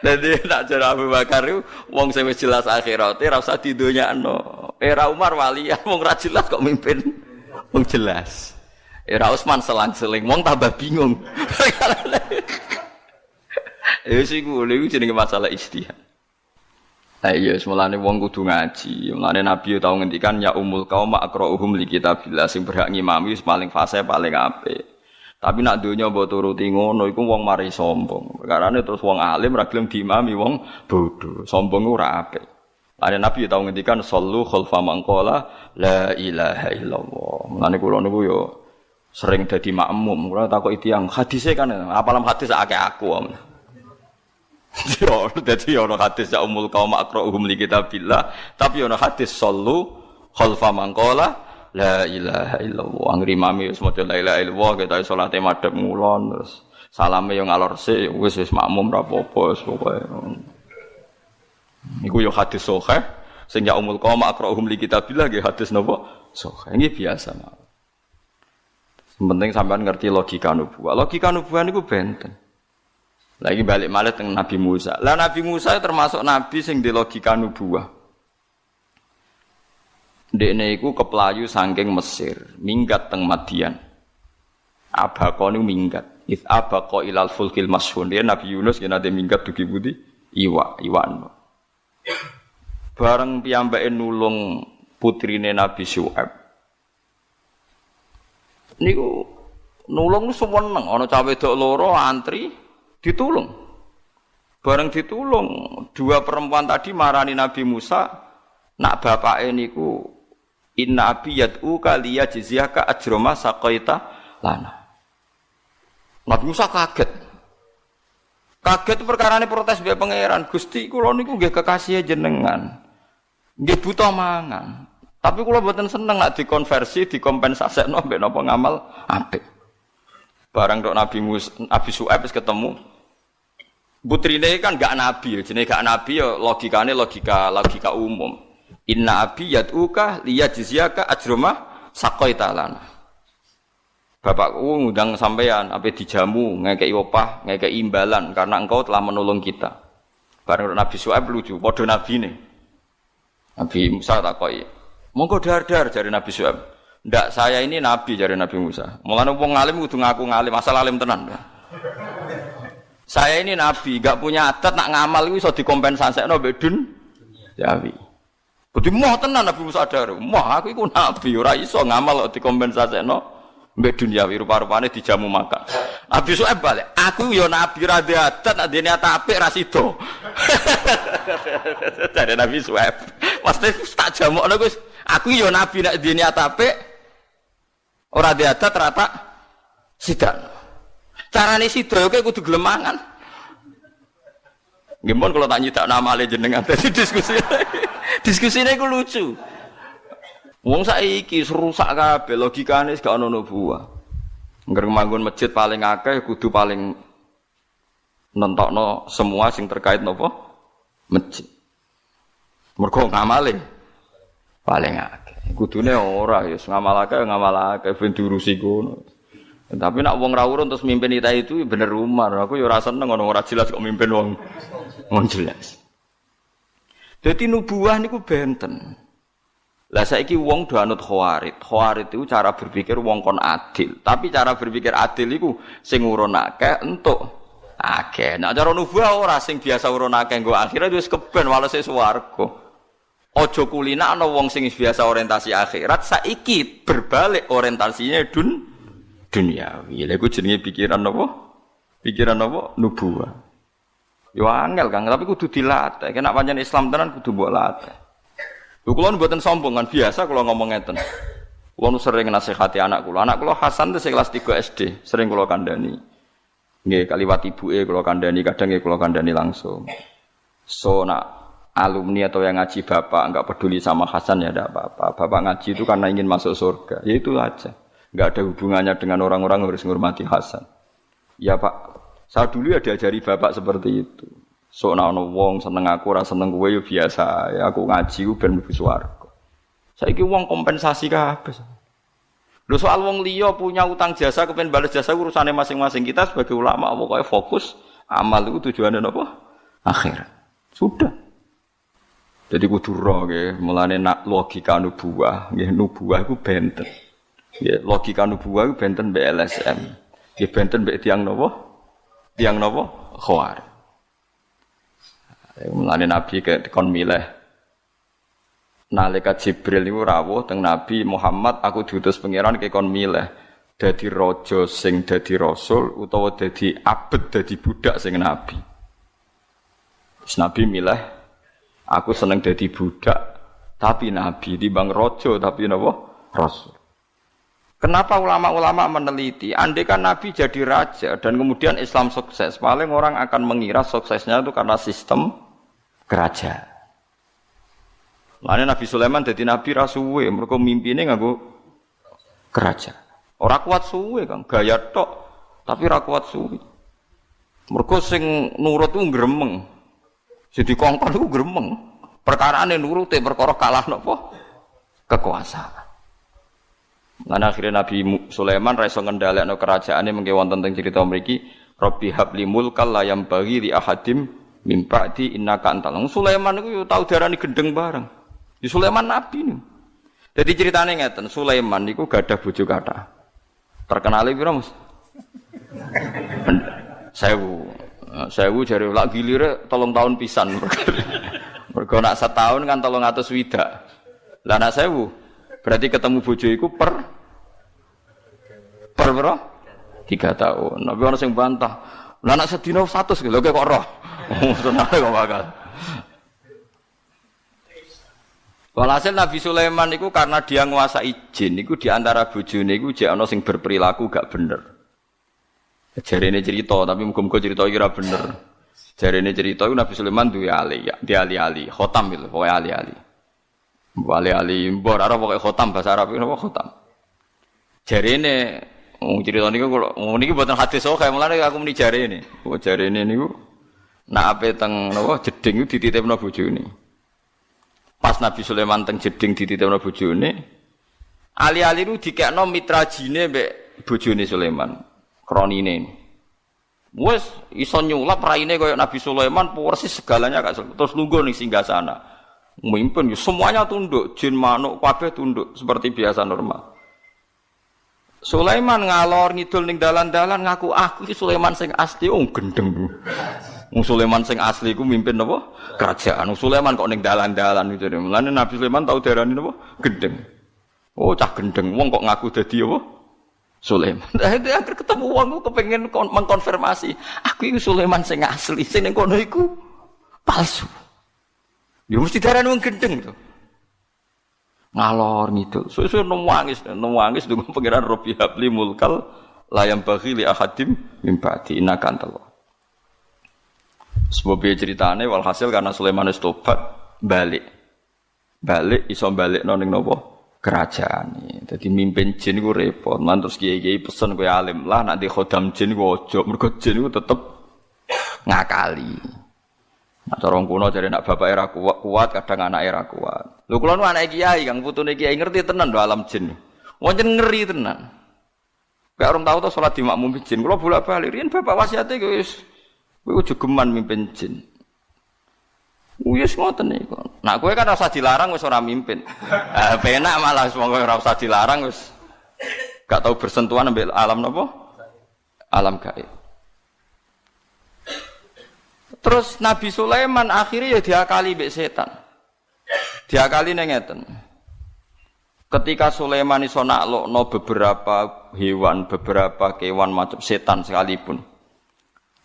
Dadi tak jare Abu Bakar itu wong sing wis jelas akhirate ora usah didonyakno. Era Umar walian wong ra jelas kok mimpin wong jelas. Era Utsman selang-seling wong tambah bingung. Wis iku jenenge masalah istihad. Iya, semulane wong kudu ngaji. Mulane Nabi tau ngendikan ya umul qaum aqra'uhum li kitabillah sing berhak ngimami wis paling fase paling apik. Tapi nak donya mbok turuti ngono iku wong mari sombong. Perkarane terus wong alim ra gelem diimami wong bodho. Sombong ora apik. Mulane Nabi tau ngendikan sallu khalfa man qala la ilaha illallah. Mulane kula niku yo sering dadi makmum. Kula takoki tiyang hadise kan apalam hadis akeh aku. Yo, dadi ono hadis ya umul qaum aqra'uhum li kitabillah, tapi ono hadis sallu khalfa man qala la ilaha illallah. Angger imame wis maca la ilaha illallah kita salate madhep ngulon terus salame yo ngalor sik wis makmum ra apa-apa wis pokoke. Iku yo hadis sahih sing ya umul qaum aqra'uhum li kitabillah nggih hadis napa? Sahih. Nggih biasa mawon. Penting sampean ngerti logika nubuwah. Logika nubuwah niku benten. Lagi balik malih teng Nabi Musa. Lah Nabi Musa termasuk nabi sing di logika nubuwah. Dekne iku keplayu saking Mesir, minggat teng Madian. Abaqa niku minggat. If abaqa ilal fulkil mashhun. Dia Nabi Yunus yen ade minggat dugi budi iwan. Bareng piyambake nulung putrine Nabi Syuaib. Niku nulung seneng ana cah wedok loro antri ditulung. Bareng ditulung, dua perempuan tadi marani Nabi Musa, nak bapake niku inna abi yad'u kaliya jizyaka ajrama saqaita lana. Nabi Musa kaget. Kaget perkarane protes mbek pangeran, Gusti kula niku nggih kekasih jenengan. Nggih buta mangan. Tapi kula mboten seneng nak dikonversi, dikompensasekno mbek napa ngamal apik. Barang tok Nabi Syuaib wis ketemu. Putrine kan gak nabi, jenenge gak nabi ya logikane logika umum. Inna abi yad'uka liyajziyaka ajrama saqaita lana. Bapakku ngundang sampean ape dijamu, ngekeki opah, ngekeki imbalan karena engkau telah menolong kita. Bareng Nabi Syuaib lucu, padha nabine. Nabi Musa takoki, "Monggo dar-dar," jare Nabi Syuaib. "Ndak, saya ini nabi," jare Nabi Musa. Mulane wong alim kudu ngaku ngalim, asal alim tenan. Saya ini nabi, gak punya adat nak ngamal itu iso dikompensasekno mbek duniawi. Berarti moh tenan Nabi Musa sadar, moh aku iku nabi ora iso ngamal kok dikompensasekno mbek duniawi rupa-rupane dijamu makan. Nabi Syuaib balik, aku yo nabi ra duwe adat nak dene apik ra sida. Dari Nabi Syuaib, mesti tak jamukno Gus, aku yo nabi nak dene apik ora duwe adat rata sida. Carane sida kowe kudu gelem mangan. Nggih mon kula tak nyidak namale jenengan dadi diskusi. Diskusine iku lucu. Wong saiki rusak kabeh logikane gak ono nubuwah. Ngger manggon masjid paling akeh kudu paling nentokno semua sing terkait napa? Masjid. Mergo ngamale paling akeh. Kudune ora ya ngamal akeh ben diurusi ngono. Tapi nak wong ra urun terus mimpin kita itu bener Umar. Aku ya ora seneng ono ora jelas kok mimpin wong jelas. Dadi nubuwah niku benten. Lah saiki wong do anut khawarid. Khawarid itu cara berpikir wong kon adil. Tapi cara berpikir adil iku sing urun akeh entuk akeh. Nek cara nubuwah ora sing biasa urun akeh nggo akhirat wis keben walese swarga. Aja kulina ana wong sing biasa orientasi akhirat saiki berbalik orientasinya duniawi. Lha iku jenenge pikiran apa? Pikiran apa? Nubuwah. Yo angel Kang, tapi kudu dilatih. Nek pancen Islam tenan kudu mbok latih. Lho kula mboten sombong kan biasa kula ngomong ngeten. Kulo nu sering nasihati anak kula. Anak kula Hasan itu kelas 3 SD, sering kula kandhani. Nggih, kaliwat ibuke kula kandhani, kadang nggih kula kandhani langsung. So nak alumni atau yang ngaji bapak enggak peduli sama Hasan ya enggak apa-apa. Bapak ngaji itu karena ingin masuk surga. Ya itu aja. Enggak ada hubungannya dengan orang-orang harus menghormati Hasan. Ya Pak, saya dulu ya diajari bapak seperti itu. So nak ono wong seneng aku, ora seneng kowe ya biasa. Ya aku ngaji ku ben mlebu swarga. Saiki wong kompensasi kabeh. Lho soal wong liya punya utang jasa kepen balas jasa urusane masing-masing. Kita sebagai ulama pokoke fokus amal itu tujuannya apa? Akhirat. Sudah. Jadi kudu ro nggih, mulane nak logika nubuwah, nggih nubuwah iku benten. Nggih, logika nubuwah iku benten mbek LSM. Nggih benten mbek tiyang napa? Tiyang napa? Khawar. Mulane Nabi kon milih nalika Jibril niku rawuh teng Nabi Muhammad, aku diutus pangeran kekon milih dadi raja sing dadi rasul utawa dadi abet dadi budak sing nabi. Terus Nabi milih aku seneng dadi budak tapi nabi timbang raja tapi napa rasul. Kenapa ulama-ulama meneliti andai kan nabi jadi raja dan kemudian Islam sukses, paling orang akan mengira suksesnya itu karena sistem kerajaan. Lane Nabi Sulaiman dadi nabi ra suwe, mergo mimpine nganggo kerajaan. Ora kuat suwe, Kang, gaya tok, tapi ra kuat suwe. Mergo sing nurut ku gremeng. Sing dikongkon iku gremeng. Perkarane nurute perkara kalah napa? Kekuasaan. Lan akhirnya Nabi Sulaiman ra iso ngendhalekno kerajaane mengke wonten teng cerita mriki, Rabbi habli mulkal la yambaghi li ahadim mim ba'di innaka antal. Sulaiman iku yo tau diarani gendeng bareng. Di Sulaiman nabi nih. Jadi ceritanya ngeten, Sulaiman niku gadah bojo kathah. Terkenal pira, Mas? 1000 jare lak gilire 3 tahun pisan. Mergo nak setahun kan 300 widak. Lah nak 1000 berarti ketemu bojo iku per berapa? 3 tahun. Tapi ana sing bantah. Lah nak sedina 100 lho kok roh. Senane kok bakal. Walhasil Nabi Sulaiman itu karena dia nguasai jin, itu diantara bojone itu jek ana sing berperilaku gak bener. Jarene cerita, tapi muga-muga cerita iki ora bener. Jarene cerita itu Nabi Sulaiman duwe ali, ya, di ali-ali, khotam gitu, pokoknya ali-ali. Ali-ali, mbor ora pokoke khotam bahasa Arab napa khotam. Jarene cerita niku kula niki mboten hadis kaya mulane aku muni jarene. Oh jarene niku nak ape teng napa jeding iku dititipno bojone. Pas Nabi Sulaiman teng jeding dititipno bojone, ali-ali niku dikekno mitra jine mbek bojone Sulaiman, kronine. Wes iso nyulap raine kaya Nabi Sulaiman persis segalanya gak terus lungguh ning singgasana. Mimpin semuanya tunduk, jin manuk kabeh tunduk seperti biasa normal. Sulaiman ngalor ngidul ning dalan-dalan ngaku aku iki Sulaiman sing asli gendeng. Wong Sulaiman sing asli iku mimpin napa? Kerajaan. Sulaiman kok ning dalan-dalan itu. Mulane Nabi Sulaiman tau diarani napa? Gendeng. Oh, cah gendeng. Wong kok ngaku dadi apa? Sulaiman. Dadi akhir ketemu wong kok kepengin mengkonfirmasi, aku iki Sulaiman sing asli, sing ning kono iku palsu. Ya mesti diarani wong gendeng to. Ngalor ngidul. Suwe-suwe nangis ndonga pangeran Rabbi habli mulkal la yambaghi li ahadim mim ba'di innaka antal. Sebab ceritane walhasil karena Sulaiman wis tobat balik iso balikno ning napa kerajaan. Dadi mimpin jin iku repot. Lan terus kiai-kiai pesen kowe alim lah nek khodam jin iku aja mergo jin iku tetep ngakali. Nek cara kuno jare nek bapake ra kuat kadang anake ra kuat. Lho kula nu anake kiai Kang putune kiai ngerti tenan lho alam jin. Wonten ngeri tenan. Kayak orang tahu to salat di makmum jin. Kula bolak-balik riyen bapak wasiate wis kowe jogeman mimpin jin. Wis ngoten niku. Nah kowe kan ora usah dilarang wis ora mimpin. Penak malah wong ora usah dilarang wis gak tau bersentuhan ambek alam napa? Alam gaib. Terus Nabi Sulaiman akhirnya ya diakali mbek setan. Diakali nang ngeten. Ketika Sulaiman iso naklokno beberapa hewan, beberapa kewan macam setan sekalipun.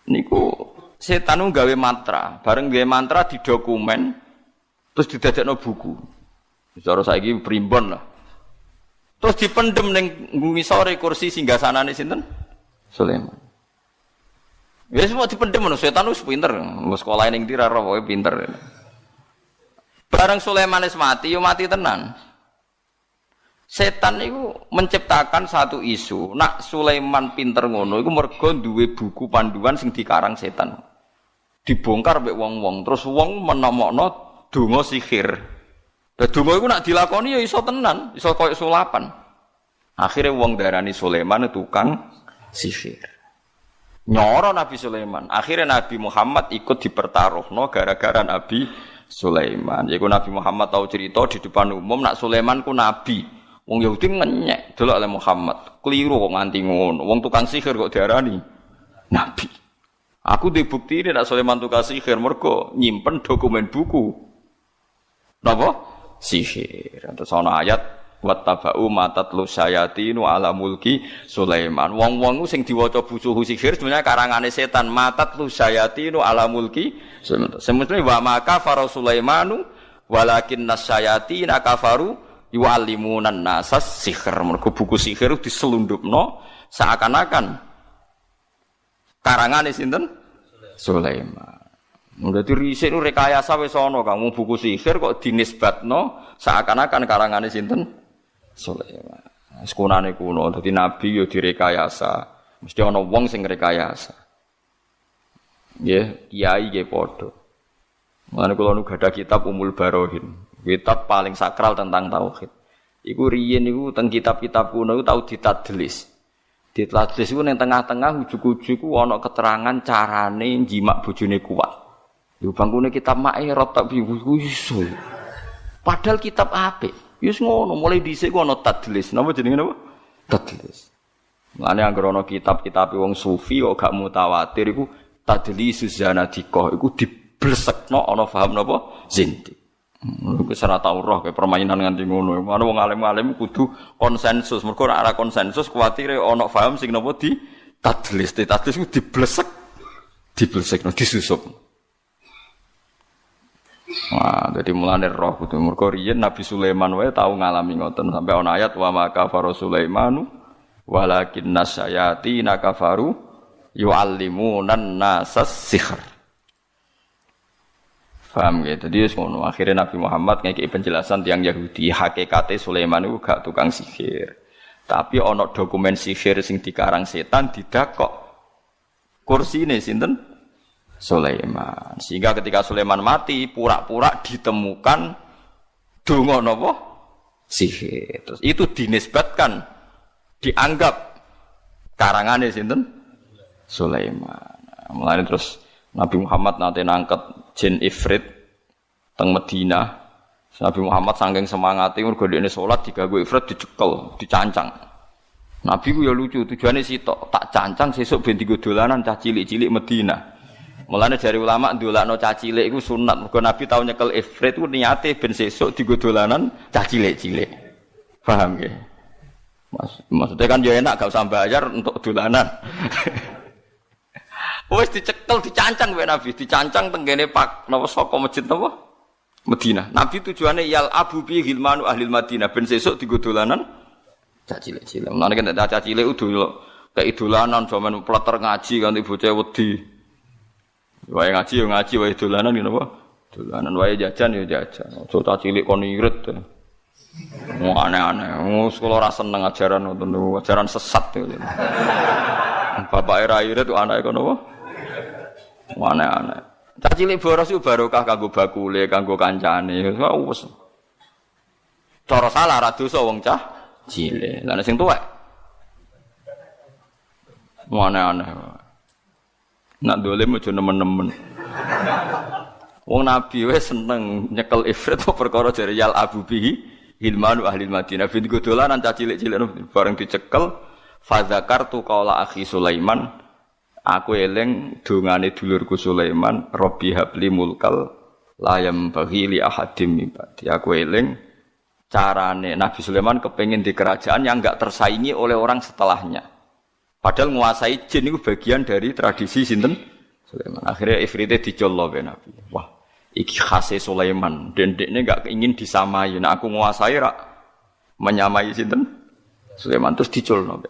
Niku setan ku gawe mantra, bareng gawe mantra di dokumen terus didadekno buku. Cara saiki primbon lah. Terus dipendem ning ngisore kursi singgasanane sinten? Sulaiman. Ya semua dipendem ngono, setan wis pinter. Wis sekolah ning ndi ra pokoke pinter. Bareng Sulaiman wis mati, yo mati tenan. Setan itu menciptakan satu isu, nak Sulaiman pinter ngono iku mergo duwe buku panduan sing dikarang setan. Dibongkar mek wong-wong, terus wong menomokno donga sihir. Lah donga iku nak dilakoni ya iso tenan, iso koyo sulapan. Akhire wong darani Sulaiman tukang sihir. Nyoro Nabi Sulaiman. Akhirnya Nabi Muhammad ikut dipertaruhno gara-gara Nabi Sulaiman. Yaiku Nabi Muhammad tahu cerita di depan umum nak Sulaiman ku nabi. Wong Yahudi ngenyek delok oleh Muhammad. Keliru kok nganti ngono. Wong tukang sihir kok diarani nabi. Aku dibuktine nak Sulaiman tukang sihir mergo nyimpen dokumen buku. Napa? Sihir. Terus ana ayat wattaba'u matatlu syayatinu ala mulki Sulaiman. Wong-wong sing diwaca buku sihir sebenarnya karangane setan. Matatlu syayatinu ala mulki Sulaiman. Semestine wa maka faro Sulaimanu walakin nasyayatina kafaru yu'allimunan nasas sihir. Mergo buku sihir diselundupno seakan-akan karangane sinten? Sulaiman. Dadi risik rekayasa wis ana Kang buku sihir kok dinisbatno seakan-akan karangane sinten? Sulaiman. Sekunane kuno dadi nabi yo direkayasa. Mesti ana wong sing rekayasa. Nggih, kiai nggih padha. Mulane kula nu gadah kitab Umul Barohin. Kitab paling sakral tentang tauhid. Iku riyen niku teng kitab-kitab kuno iku tau ditadlis. Ditadlis iku ning tengah-tengah ujug-ujug iku ana keterangan carane njimak bojone kuat. Yo bangkune kitab Ma'irot tak iso. Padahal kitab apik. Wis ngono, mulai dhisik ku ana tadlis. Napa jenenge napa? Tadlis. Mulane anggere ana kitab-kitab wong sufi kok gak mutawatir iku tadlisuz zanadiqah iku diblesekno ana paham napa? Zindik. Iku ora tau roh kaya permainan nganti ngono. Ana wong alim-alim kudu konsensus. Mergo nek ora konsensus kuwatire ana paham sing napa di tadlis. Tadlis ku diblesek. Diblesekno disusup. Wah, dadi mulane roh kudu mergo riyen Nabi Sulaiman wae tau ngalami ngoten sampai ana ayat wa maka faro Sulaimanu walakin nasyayatina kafaru yu'allimunan nasas sihr. Paham gitu. Jadi ngono akhirnya Nabi Muhammad ngekeki penjelasan tiyang Yahudi hakikate Sulaiman itu gak tukang sihir. Tapi ana dokumen sihir sing dikarang setan didakok. Kursine sinten? Sulaiman. Sehingga ketika Sulaiman mati pura-pura ditemukan donga napa? Sihir. Terus itu dinisbatkan dianggap karangane sinten? Sulaiman. Mulane terus Nabi Muhammad nanti nangket jin ifrit teng Madinah. Nabi Muhammad saking semangate mergo dekne salat diganggu ifrit dicekel, dicancang. Nabi ku ya lucu, tujuane sitok tak cancang sesuk ben dienggo dolanan cah cilik-cilik Madinah. Mulane jari ulama ndolakno cah cilik iku sunat. Mergo Nabi tau nyekel ifrit ku niate ben sesuk dienggo dolanan cah cilik-cilik. Paham nggih? Maksudnya kan ya enak gak usah bayar untuk dolanan. Wes dicekel, dicancang wae Nabi, dicancang teng kene Pak napa saka masjid napa? Madinah. Nabi tujuane yal abu bi hilmanu ahli Madinah ben sesuk dienggo dolanan cah cilik-cilik. Mulane kan cah cilik udah kayak dolanan jaman pleter ngaji kanthi bocah wedi. Wae ngaji yo ngaji, wae dolanan ngene apa? Dolanan wae jajan yo jajan. Aja cah cilik kon irit. Aneh-aneh. Sekolah ora seneng ajaran ngoten, ajaran sesat yo. Bapak era irit tuh anake kono apa? Aneh-aneh. Cah cilik boros iku barokah kanggo bakule, kanggo kancane. Wes. Cara salah ra dosa wong cah cilik. Lah nek sing tuwek. Aneh-aneh. Nak dolim aja nemen-nemen. Wong Nabi wis seneng nyekel ifrit perkara jare yal abu bihi hilmanu ahli Madinah. Bin dolanan cah cilik-cilik bareng dicekel fa zakartu qaula akhi Sulaiman. Aku eling dongane dulurku Sulaiman, Rabbi habli mulkal layam bagi li ahadim ibadi. Aku eling carane Nabi Sulaiman kepengin di kerajaan yang enggak tersaingi oleh orang setelahnya. Padahal menguasai jin itu bagian dari tradisi sinten Sulaiman. Akhirnya ifrite dicollo be Nabi. Wah, iki khase Sulaiman. Dan dekne enggak ingin disamai. Nah aku menguasai rak menyamai sinten Sulaiman terus diculno.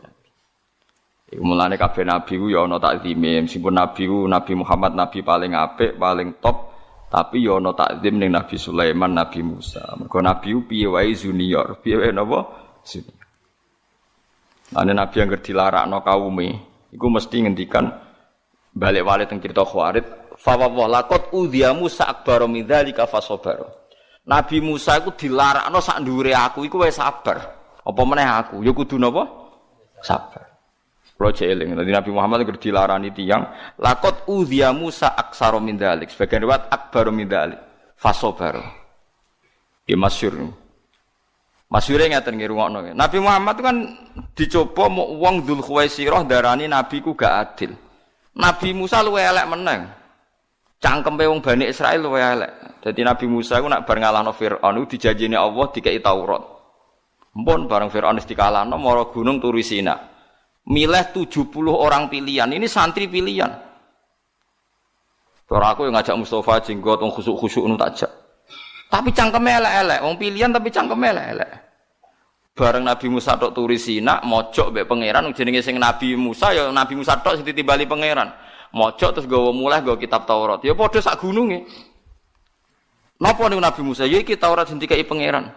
Iku mulane kabeh nabi ku ya ana takzime, meskipun nabi ku Nabi Muhammad nabi paling apik, paling top, tapi ya ana takzim ning Nabi Sulaiman, Nabi Musa. Mergo nabi ku piye wae junior, piye wae napa? Junior. Ane nabi yang dilarakno kaume, iku mesti ngendikan balik wale teng cerita Khawarid, fa wa laqad udhiya Musa akbar min dzalika fasabar. Nabi Musa iku dilarakno sak ndhuwure aku iku wis sabar. Apa meneh aku, ya kudu napa? Sabar. Kulo eling, dadi Nabi Muhammad iku dilarani tiyang, laqad udhiya Musa aksara min dzalik. Sebagian riwayat akbar min dzalik. Fasabar. Iki masyhur. Masyhure ngaten nggih rungokno. Nabi Muhammad itu kan dicoba mau wong Dzul Khuwaisirah darani nabi ku gak adil. Nabi Musa luwih elek meneng. Cangkeme wong Bani Israil luwih elek. Dadi Nabi Musa ku nak bar ngalahno Firaun iku dijanjine Allah dikei Taurat. Mpun bareng Firaun wis dikalahno mara gunung turu Sina. Milih 70 orang pilihan. Ini santri pilihan. Ora aku yang ngajak Mustafa jenggot wong khusuk-khusuk nu takjak. Tapi cangkeme elek-elek, wong pilihan tapi cangkeme elek-elek. Bareng Nabi Musa tok turu Sina, mojok mbek pangeran jenenge sing Nabi Musa ya Nabi Musa tok sing ditimbali pangeran. Mojok terus gawa mulih gawa kitab Taurat. Ya padha sak gununge. Napa niku Nabi Musa? Ya iki Taurat sing dikai pangeran.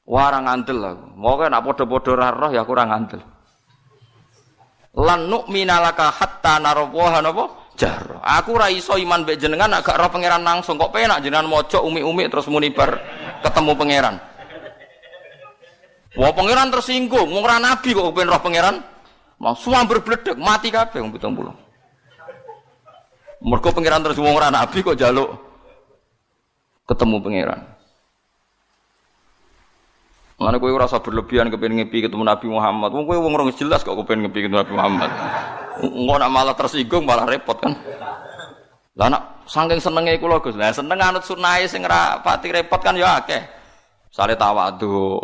Wah ora ngandel aku. Moga nek padha-padha ora roh ya aku ora ngandel. Lan nu'mina laka hatta narawaha napa? Jar. Aku ora iso iman mbek jenengan nek gak roh pangeran langsung. Kok penak jenengan mojok umi-umi terus muni bar ketemu pangeran. Wah pangeran tersinggung, wong ora nabi kok pengen roh pangeran. Mau suamber bledek mati kabeh wong 70. Mergo pangeran terus wong ora nabi kok njaluk ketemu pangeran. Mana kowe ora usah berlebihan kepengin ngepi ketemu Nabi Muhammad. Wong kowe wong ora jelas kok kepengin ngepi ketemu Nabi Muhammad. Engko nak malah tersinggung malah repot kan. Lah nak saking senenge kula Gus. Lah seneng anut sunahe sing ora pati repot kan ya akeh. Sale tawadhu,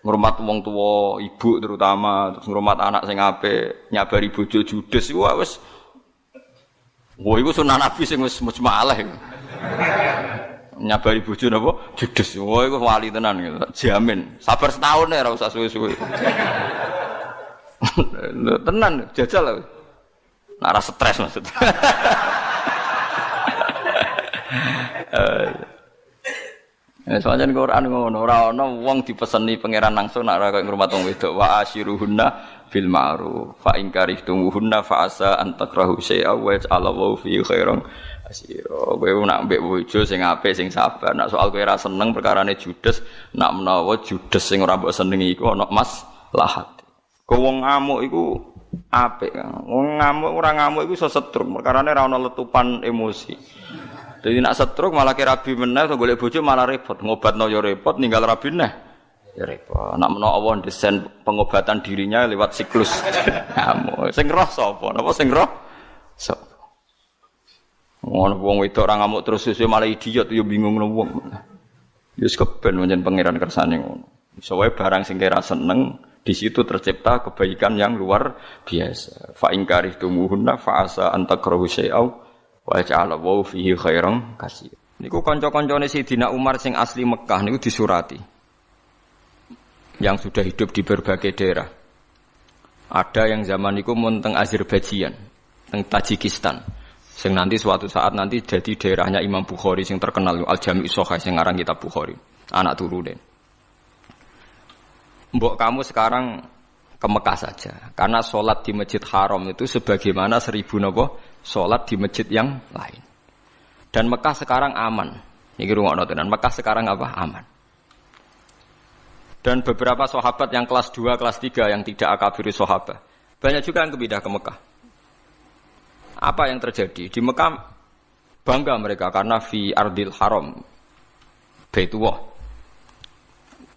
ngurmat wong tuwa, ibu terutama, terus ngurmat anak sing apik, nyabari bojo judes iku wis. Wah iku sunah Nabi sing wis mujmalah iku. Nyabari bojo napa judes. Wah iku wali tenan gitu. Jamin. Sabar setahun ora usah suwe-suwe. Tenan jajal lho. Nek ora stres maksud. Soalnya Quran ngono ora ana wong dipeseni pangeran langsung nek ora kaya ngrumat wong wedok wa asyiruhunna bil ma'ruf fa in karihtumuhunna fa asa an takrahu syai'a wa yaj'alallahu fi khairan asira. Kowe nak mbek bojo sing apik sing sabar. Nak soal kowe ora seneng perkarane judes, nak menawa judes sing ora mbok senengi iku ana maslahat. Kok wong ngamuk iku apik. Wong ngamuk ora ngamuk iku iso setruk perkarane ora ana letupan emosi. Jadi nak setruk malah kira rabi meneh golek bojo malah repot. Ngobatno ya repot, ninggal rabi neh ya repot. Nak menawa Allah desain pengobatan dirinya lewat siklus. Ngamuk. Sing roh sapa? Napa sing roh? Sapa? Wong wedok ora ngamuk terus sesuk malah idiot ya bingung wong. Ya wis keben pancen pangeran kersane ngono. Iso wae barang sing kira seneng di situ tercipta kebaikan yang luar biasa. Fa in karihtumuhunna fa asa an takrahu syai'a wa ja'alallahu fihi khairan katsir. Niku kanca-kancane Sayyidina Umar sing asli Mekah niku disurati. Yang sudah hidup di berbagai daerah. Ada yang zaman niku mun teng Azerbaijan, teng Tajikistan. Sing nanti suatu saat nanti jadi daerahnya Imam Bukhari sing terkenal Al-Jami' As-Shaghih sing aran kitab Bukhari, anak turune. Mbok kamu sekarang ke Mekah saja, karena sholat di Masjid Haram itu sebagaimana 1000 nopo sholat di masjid yang lain. Dan Mekah sekarang aman. Niki rungokno tenan, Mekah sekarang apa? Aman. Dan beberapa sahabat yang kelas 2, kelas 3 yang tidak akabiri sahabat, banyak juga yang pindah ke Mekah. Apa yang terjadi? Di Mekah bangga mereka karena fi ardil haram Baitullah.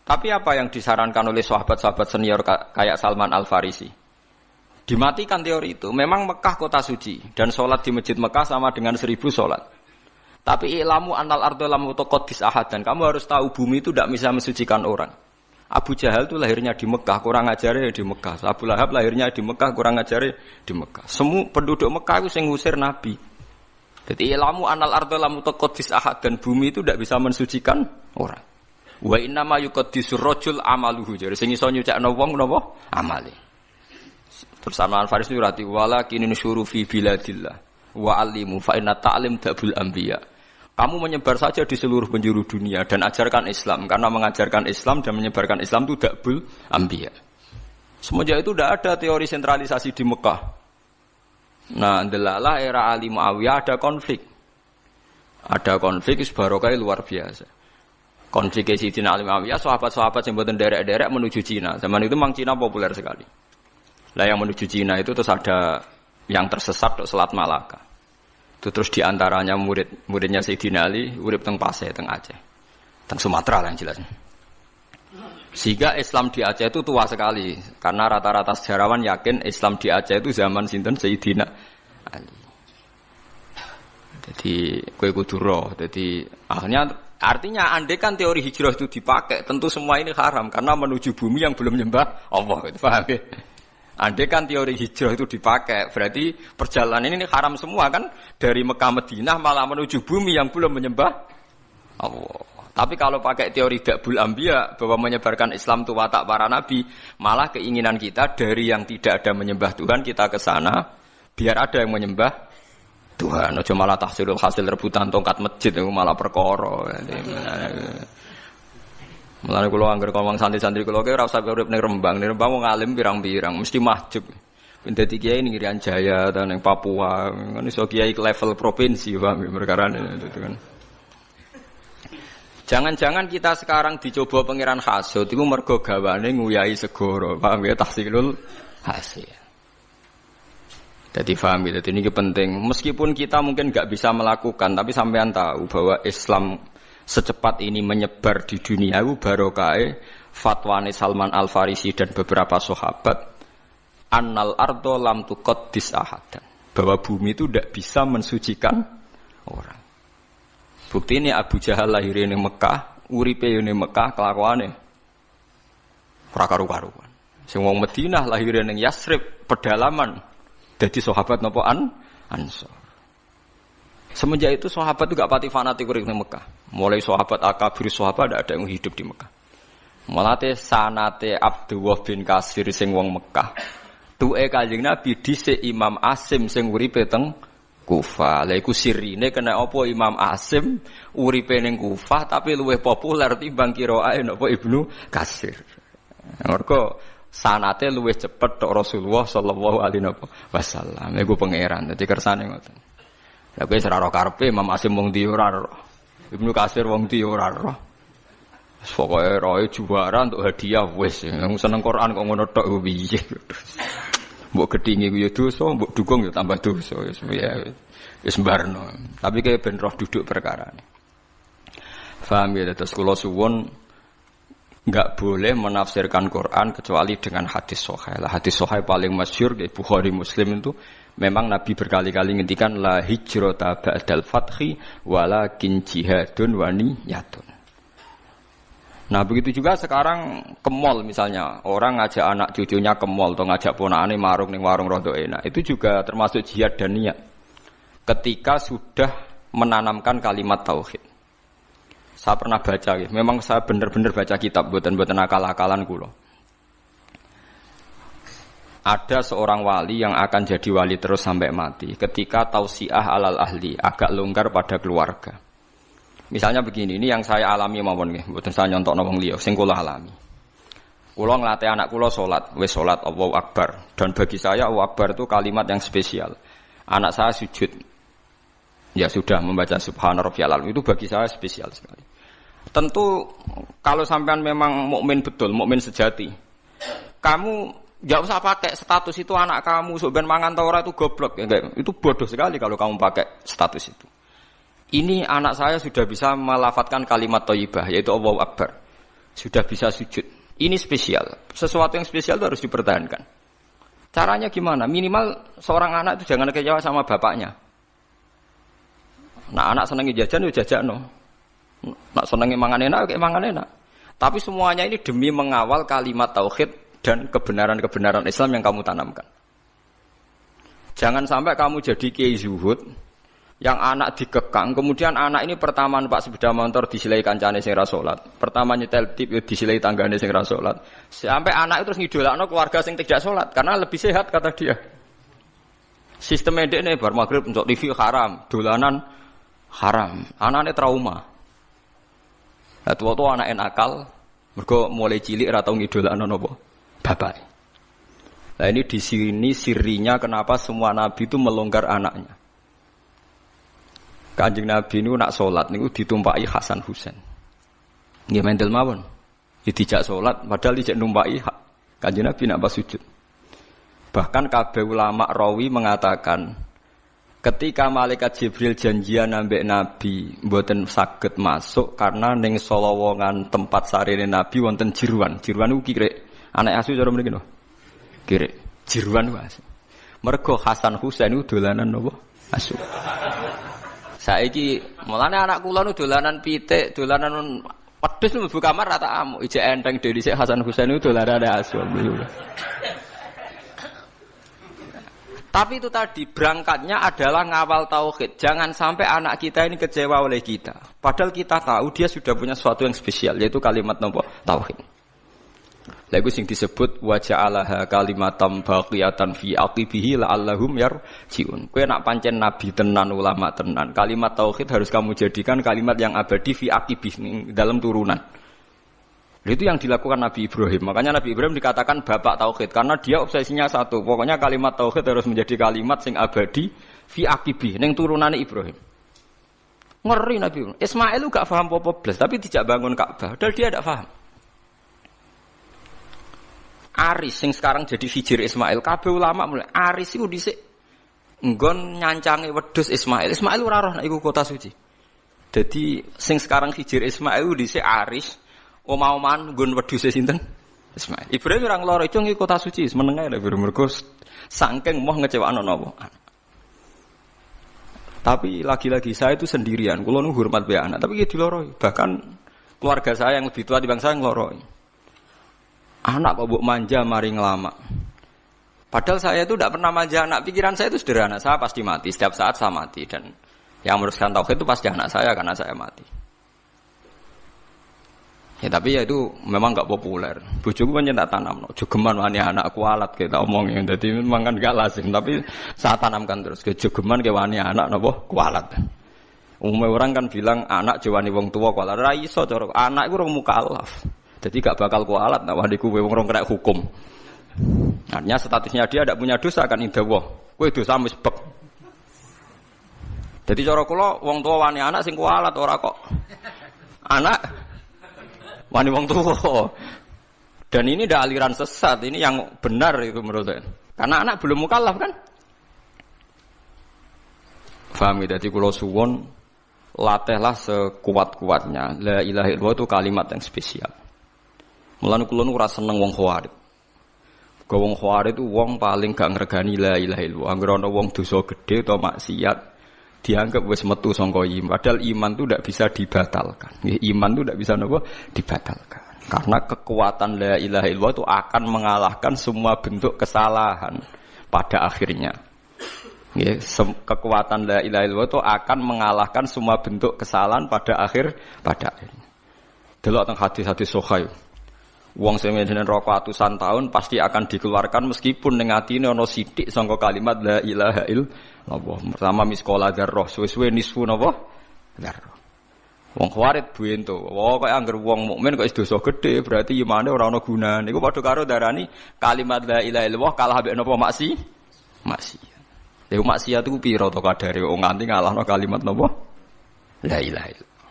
Tapi apa yang disarankan oleh sahabat-sahabat senior kayak Salman Al-Farisi? Dimatikan teori itu. Memang Mekah kota suci dan sholat di masjid Mekah sama dengan 1000 sholat. Tapi ilamu anal ardo lam utaqaddis ahad, dan kamu harus tahu bumi itu tidak bisa mensucikan orang. Abu Jahal itu lahirnya di Mekah, kurang ajarnya di Mekah. Abu Lahab lahirnya di Mekah, kurang ajarnya di Mekah. Semua penduduk Mekah itu yang ngusir Nabi. Jadi ilmu anal ardo lam utaqaddis ahad, dan bumi itu tidak bisa mensucikan orang. Wa inna ma yuqaddisur rajul amaluhu. Jadi sing iso nyucakno wong napa? Amale. Terus Salman Al-Farisi nurati walakin nusyuru fi biladillah wa alimu fa inna ta'lim dabul anbiya. Kamu menyebar saja di seluruh penjuru dunia dan ajarkan Islam karena mengajarkan Islam dan menyebarkan Islam itu dabul anbiya. Semenjak itu tidak ada teori sentralisasi di Mekah. Nah, ndelalah era Ali Muawiyah ada konflik. Ada konflik barokah luar biasa. Konflik Sayyidina Ali Muawiyah, sahabat-sahabat yang mboten derek-derek menuju Cina. Zaman itu memang Cina populer sekali. Lah yang menuju Cina itu terus ada yang tersesat ke Selat Malaka. Itu terus diantaranya muridnya Sayyidina Ali, urip teng Pasai, teng Aceh. Teng Sumatera lah yang jelas. Sehingga Islam di Aceh itu tua sekali. Karena rata-rata sejarawan yakin Islam di Aceh itu zaman sinten Sayyidina Ali. Jadi kowe kudu roh. Jadi artinya andai kan teori hijrah itu dipakai, tentu semua ini haram karena menuju bumi yang belum nyembah Allah. Itu paham ya? Andai kan teori hijrah itu dipakai, berarti perjalanan ini haram semua kan? Dari Mekah Madinah malah menuju bumi yang belum menyembah Allah. Tapi kalau pakai teori Dabul Anbiya bahwa menyebarkan Islam itu watak para nabi, malah keinginan kita dari yang tidak ada menyembah Tuhan kita ke sana biar ada yang menyembah Tuhan. Aja malah tahsilul hasil rebutan tongkat masjid itu malah perkara. Mulane kula anggar ngomong santri-santri kula ki ora usah urip ning Rembang. Ning Rembang wong alim pirang-pirang mesti mahjub. Dadi kiai ning Irian Jaya ta ning Papua, kan iso kiai level provinsi paham perkara itu kan. Jangan-jangan kita sekarang dicoba pangeran hasud iku mergo gawane nguyahi segara, paham ya tahsilul hasil. Jadi paham ya, jadi ini penting. Meskipun kita mungkin enggak bisa melakukan, tapi sampean tahu bahwa Islam secepat ini menyebar di dunia itu barokah fatwane Salman Al-Farisi dan beberapa sahabat annal ardo lam tuqaddis ahadan, bahwa bumi itu tidak bisa mensucikan orang. Bukti ini Abu Jahal lahir di Mekah, uripe di Mekah, kelakuane ora karu-karuan. Sing wong Madinah lahir ning Yasrib, pedalaman dadi sahabat napa Ansor. Semenjak itu sahabat itu gak pati fanatik urip ning Mekah. Mulai sahabat akabir sahabat ada yang hidup di Mekah. Mulate sanate Abdullah bin Kasir sing wong Mekah. Tuke Kanjeng Nabi dhisik Imam Asim sing uripe teng Kufah. Lha iku sirine kena apa Imam Asim uripe ning Kufah tapi luwih populer timbang kiraae napa Ibnu Kasir. Mergo sanate luwih cepet tok Rasulullah sallallahu alaihi wasallam. Iku pangeran. Dadi kersane ngoten. Lah kowe ora ro karepe Imam Asim wong ndi ora ro. Ibnu Kasir wong ndi ora ro. Pokoke roe juara untuk hadiah wis. Wong seneng Quran kok ngono tok piye. Mbok gedhinge ku ya dosa, mbok dukung ya tambah dosa. Wis mbarno. Tapi kayak ben roh duduk perkarane. Paham ya, terus kula suwun enggak boleh menafsirkan Quran kecuali dengan hadis sahih. Lah hadis sahih paling masyhur di Bukhari Muslim itu memang Nabi berkali-kali ngendikan la hijrata ba'dal fathi walakin jihadun wa niyatun. Nah begitu juga sekarang ke mall misalnya, orang ngajak anak cucunya ke mall atau ngajak ponakane marung ning warung rodo enak, itu juga termasuk jihad dan niat. Ketika sudah menanamkan kalimat tauhid. Saya pernah baca, memang saya benar-benar baca kitab, buatan-buatan akal-akalan kula. Ada seorang wali yang akan jadi wali terus sampai mati ketika tausiah alal ahli, agak longgar pada keluarga. Misalnya begini, ini yang saya alami mawon nggih, mboten saya nyontokno wong liya, sing kula alami. Kula nglatih anak kula salat, wis salat Allahu Akbar, dan bagi saya Allahu Akbar itu kalimat yang spesial. Anak saya sujud, ya sudah membaca Subhana Rabbiyal A'la, itu bagi saya spesial sekali. Tentu kalau sampean memang mukmin betul, mukmin sejati, kamu enggak usah pakai status itu anak kamu sok ben mangan ta ora itu goblok, ya enggak. Itu bodoh sekali kalau kamu pakai status itu. Ini anak saya sudah bisa melafatkan kalimat thayyibah yaitu Allahu Akbar. Sudah bisa sujud. Ini spesial. Sesuatu yang spesial itu harus dipertahankan. Caranya gimana? Minimal seorang anak itu jangan kecewa sama bapaknya. Nah, anak senengi jajan ya jajakno. Nak senengi mangan enak kayak mangan enak. Tapi semuanya ini demi mengawal kalimat tauhid dan kebenaran-kebenaran Islam yang kamu tanamkan. Jangan sampai kamu jadi kiai zuhud, Yang anak dikekang, kemudian anak ini pertama numpak sepeda motor disilai kancane sing ra salat. Pertama nyetel tip disilai tanggane sing ra salat. Sampai anak itu terus ngidolakno keluarga sing tidak salat karena lebih sehat kata dia. Sistem ndekne bar magrib untuk TV haram, dolanan haram. Anaknya trauma. Lah tuwa-tuwa anake nakal, mergo mulai cilik ora tau ngidolakno napa bapak. Nah ini di sini sirinya kenapa semua nabi itu melonggar anaknya. Kanjeng Nabi niku nak salat niku ditumpaki Hasan Husain. Nggih mendel mawon. Dijak salat padahal dijak numpaki Kanjeng Nabi nak pas sujud. Bahkan kabeh ulama rawi mengatakan ketika malaikat Jibril janjian ambek Nabi mboten saged masuk karena ning solowongan tempat sarene Nabi wonten jiruan. Jiruan niku kirek. Anak asu cara mriki lho. Kirek. Jiruan wae. Mergo Hasan Husain niku dolanan napa? Asu. Saiki mulane anak kula nu dolanan pitik, dolanan wedhus mlebu kamar rata amuk, ijek enteng dhewe sik Hasan Husain itu dolanan asu. Tapi itu tadi berangkatnya adalah ngawal tauhid. Jangan sampai anak kita ini kecewa oleh kita. Padahal kita tahu dia sudah punya sesuatu yang spesial yaitu kalimat napa? Tauhid. Lagu sing disebut wa ja'alaha kalimatam baqiyatan fi aqibihi la'allahum yarji'un. Kowe nak pancen nabi tenan ulama tenan, kalimat tauhid harus kamu jadikan kalimat yang abadi fi aqibih dalam turunan. Itu yang dilakukan Nabi Ibrahim. Makanya Nabi Ibrahim dikatakan bapak tauhid karena dia obsesinya satu. Pokoknya kalimat tauhid harus menjadi kalimat sing abadi fi aqibih ning turunane Ibrahim. Ngeri Nabi Ibrahim. Ismail gak paham apa-apa blas, tapi tidak bangun Ka'bah. Padahal dia tidak paham. Aris sing sekarang jadi hijir Ismail, kabeh ulama mulai Aris iku dhisik nggon nyancange wedhus Ismail. Ismail ora roh nek iku kota suci. Dadi sing sekarang hijir Ismail dhisik Aris, omah-omahan nggon wedhuse sinten? Ismail. Ibrahim ora ngloro cung iki kota suci, menenge lek mergo saking moh ngecewakno napa. Tapi lagi-lagi saya itu sendirian, kula nu hormat be anak, tapi iki diloroi. Bahkan keluarga saya yang lebih tua di bangsa ngloroi. Anak kok mbok manja mari ngelama. Padahal saya itu tidak pernah manja anak. Pikiran saya itu sederhana. Saya pasti mati. Setiap saat saya mati. Dan yang meneruskan tauhid itu pasti anak saya karena saya mati. Ya tapi ya itu memang enggak populer. Bojoku pancen tak tanamno. Jogeman wani anakku alat kita omongin. Jadi memang kan enggak lazim. Tapi saya tanamkan terus. Jogeman ke wani anak napa kualat. Umumnya orang kan bilang anak jawani wong tua kualat. Ra iso cara anak iku urung mukallaf. Jadi gak bakal kualat, nah wadiku wong rong kena hukum. Artinya statusnya dia tidak punya dosa kan indah wah. Kue dosa misbek. Jadi cara kula wong tua wani anak sing kualat ora kok. Anak wani wong tua. Dan ini ada aliran sesat, ini yang benar itu menurut saya. Karena anak belum mukallaf kan. Paham ya, jadi kula suwon latihlah sekuat-kuatnya. La ilaha illallah itu kalimat yang spesial. Mulane kula nu ora seneng wong khawarij. Wong khawarij itu wong paling gak ngregani la ilaha illallah. Anggere ana wong dosa gedhe utawa maksiat dianggap wis metu saka iman. Padahal iman itu tidak bisa dibatalkan. Iman itu tidak bisa napa dibatalkan. Karena kekuatan la ilaha illallah itu akan mengalahkan semua bentuk kesalahan pada akhirnya. Kekuatan la ilaha illallah itu akan mengalahkan semua bentuk kesalahan pada akhirnya. Delok teng hadis-hadis sahih. Wong sing menjen rokok atusan tahun pasti akan dikeluarkan meskipun ning atine ana sithik sangka kalimat la ilaha illallah. Pertama miskola dzarrah, suwe-suwe nisfu napa? Dzarrah. Wong khawarij buento. Kok angger wong mukmin kok dosa gedhe, berarti imane ora ana gunane. Iku padha karo darani kalimat la ilaha illallah kalah ambek napa maksiat. Lha maksiat iku pira to kadare wong nganti ngalahno kalimat napa? La ilaha illallah.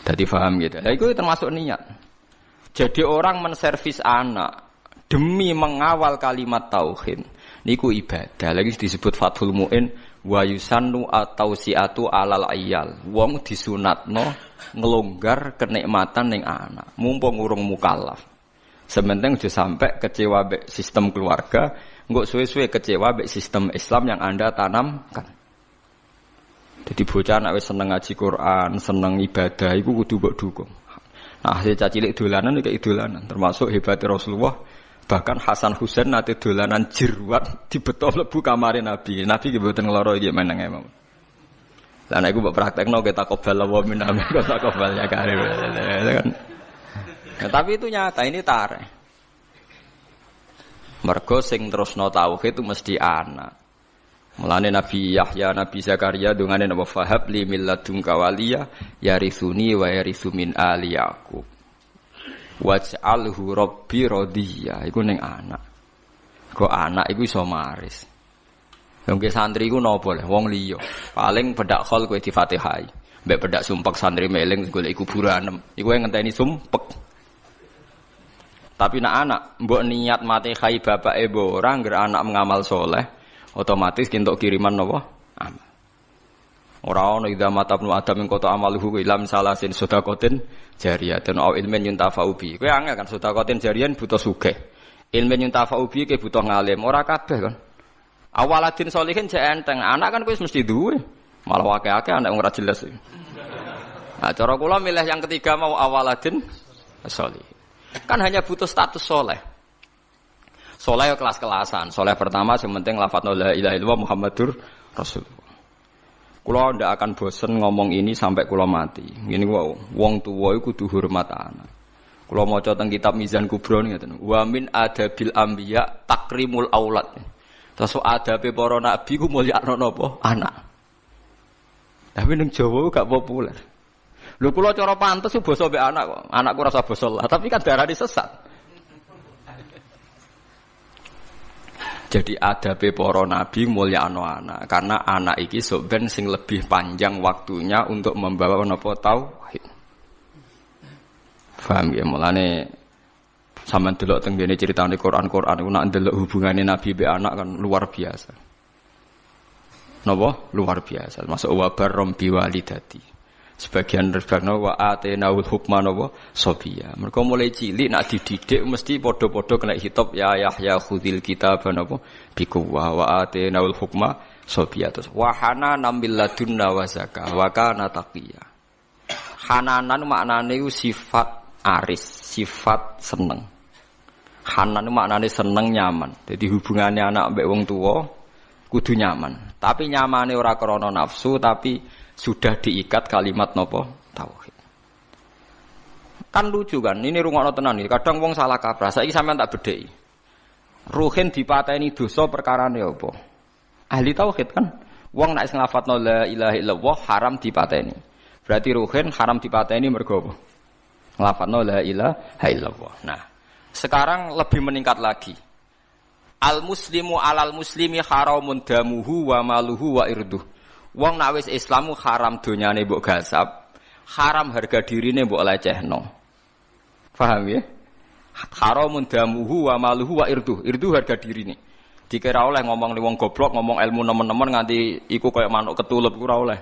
Dadi paham gitu. Lah iku termasuk niat. Jadi orang menservis anak demi mengawal kalimat tauhid niku ibadah. Lagi disebut Fathul Mu'in wa yusannu at-tausiatu alal ayyal. Wong disunatno ngelonggar kenikmatan ning anak. Mumpung urung mukallaf. Sementing aja sampai kecewa mbek sistem keluarga, engko suwe-suwe kecewa mbek sistem Islam yang Anda tanamkan. Jadi bocah nek wis seneng ngaji Quran, seneng ibadah iku kudu mbok dukung. Nah, saya cilik dolanan iki idolanan, termasuk hebatnya Rasulullah Bahkan Hasan Husain nate dolanan jeruat dibeto mlebu kamare Nabi. Nabi ki mboten ngloro iki meneng emang. Lah nek iku mbok praktekno kita qobal wa min amin kita qobal ya karir. Kan. Nah, tapi itu nyata ini tareh. Mergo sing terusno tauhid itu mesti anak. Mulane Nabi Yahya, Nabi Zakaria dungane napa fahab li milladunka waliya yarithuni wa yarithu min ali Yaqub. Waj'alhu rabbi radiya. Iku ning anak. Kok anak iku iso maris. Wong ke santri iku napa le wong liya. Paling bedak khol kowe di-Fatihai. Mbek bedak sumpek santri meling golek kuburan. Iku ngenteni sumpek. Tapi nak anak mbok niat mati khai bapake mbok ora ngger anak mengamal soleh. Otomatis kintuk kiriman napa? Amal. Ora ana idza mata ibnu adam ing kota amaluhu ilam salasin sedaqatin jariyatun au ilmin yuntafa'u bi. Kowe angel kan sedaqatin jariyan butuh sugih. Ilmin yuntafa'u bi ke butuh ngalim. Ora kabeh kan. Awaladin sholihin jek enteng. Anak kan kowe mesti duwe. Malah akeh-akeh anak ora jelas. Nah, cara kula milih yang ketiga mau awaladin sholih. Kan hanya butuh status soleh. Soleh kelas-kelasan. Soleh pertama yang penting lafadz la ilaha illallah Muhammadur Rasulullah. Kula ndak akan bosen ngomong ini sampai kula mati. Ngene wae, wong tuwa iku kudu hormat anak. Kula maca teng kitab Mizan Kubra ngeten. Wa min adabil anbiya takrimul aulad. Terus adabe para nabi ku mulyakno napa? Anak. Tapi ning Jawa gak populer. Lho kula cara pantes ku basa mbek anak kok. Anakku rasa basa lah, tapi kan darane sesat. Jadi adabe para nabi mulyakno anak karena anak iki sok ben sing lebih panjang waktunya untuk membawa napa tauhid. Paham ya mulane sampean delok teng ngene critane Quran iku nak ndelok hubungane nabi mbek anak kan luar biasa. Napa? Luar biasa. Masuk wa barrom biwalidati. Sebagian rebana wa atenaul hukma napa sobiya. Mergo mulai cilik nak dididik mesti padha-padha kena hitop ya Yahya khudil kitab napa biquwa wa atenaul hukma sobiya. Terus wa hana bil ladunna wa zakah wa kana taqiya. Hananan maknane sifat aris, sifat seneng. Hanan maknane seneng nyaman. Jadi hubungannya anak mbek wong tuwa kudu nyaman. Tapi nyamane ora krana nafsu tapi sudah diikat kalimat nopo tauhid. Kan lucu kan, ini rungokno tenan iki. Kadang wong salah kaprah. Saiki sampean tak bedheki. Ruhin dipateni dosa perkarane apa? Ahli tauhid kan. Wong nek nglafadzno la ilaha illallah haram dipateni. Berarti ruhin haram dipateni mergo apa? Nglafadzno la ilaha illallah. Nah, sekarang lebih meningkat lagi. Al muslimu alal muslimi haramun damuhu wa maluhu wa irduh. Wong nek wis Islamu haram donyane mbok gasap, haram harga dirine mbok lecehno. Paham ya? Haramun damuhu wa maluhu wa irduh. Irduh harga dirine. Dikira oleh ngomong li wong goblok, ngomong ilmu nemen-nemen nganti iku kaya manuk ketulup iku ora oleh.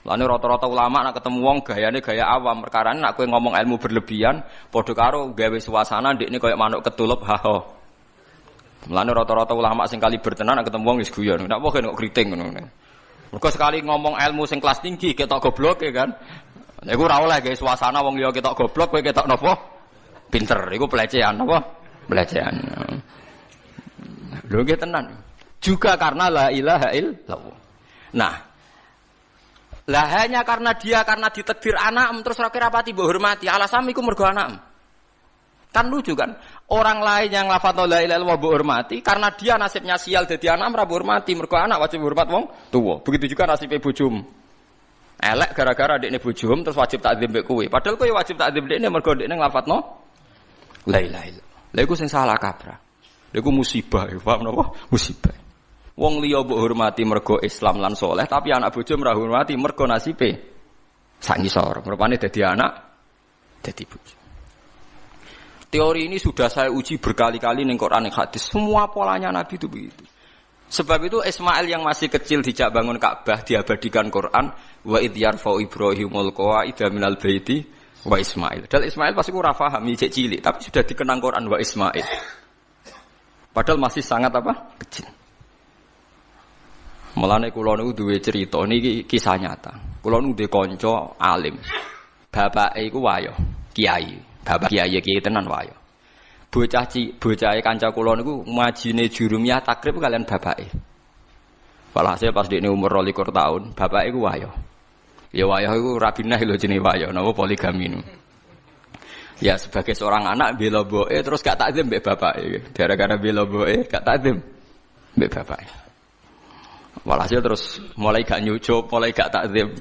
Lane rata-rata ulama nek ketemu wong gayane gaya awam, perkarane nek kowe ngomong ilmu berlebihan, padha karo gawe suasana ndekne kaya manuk ketulup ha ha. Mulane rata-rata ulama sing kali bertenan nek ketemu wong wis guyon. Nek apa kok kriting ngono. Mergo sekali ngomong ilmu sing kelas tinggi ketok goblok ya kan. Lha iku ora oleh gawe suasana wong liya ketok goblok kowe ketok napa? Pinter. Iku pelecehan napa? Pelecehan. Lho nggih tenan. Juga karena la ilaha illallah. Nah, lah hanya karena ditakdir anak terus ra kira pati mbok hormati. Alasan iku mergo anak. Kan lucu kan? Orang lain yang lafadzna la ilaha illallah mbok hormati karena dia nasibnya sial dadi anak ora mbok hormati, mergo anak wajib hormat wong tuwa. Begitu juga nasibe bojomu. Elek gara-gara dekne bojomu terus wajib takzim mbek kowe. Padahal kowe wajib takzim dekne mergo dekne lafadzna la ilaha illallah. Lha iku sing salah kaprah. Lha iku musibah, paham napa? Musibah. Wong liya mbok hormati mergo Islam lan saleh, tapi anak bojomu ora hormati mergo nasibe sak ngisor. Rupane dadi anak dadi bojo. Teori ini sudah saya uji berkali-kali ning Quran ning hadis. Semua polanya Nabi itu begitu. Sebab itu Ismail yang masih kecil dijak bangun Ka'bah diabadikan Quran wa id yarfa'u Ibrahimul qawaida minal baiti wa Ismail. Dan Ismail pasti ora paham cek cilik, tapi sudah dikenang Quran wa Ismail. Padahal masih sangat apa? Kecil. Mulane kula niku duwe cerita niki kisah nyata. Kula niku duwe kanca alim. Bapake iku wayo, kiai. Bapak kiai tenan wayo. Bocahe kanca kula niku majine jurumiyah takrib kalian bapake. Walhasil pas dekne umur 22 tahun, bapake ku wayo. Ya wayo iku rabinah lho jenenge wayo, napa poligami niku. Ya sebagai seorang anak bela mboke terus gak takzim mbek bapake. Gara-gara bela mboke gak takzim mbek bapake. Walhasil terus mulai gak nyucup, mulai gak takzim.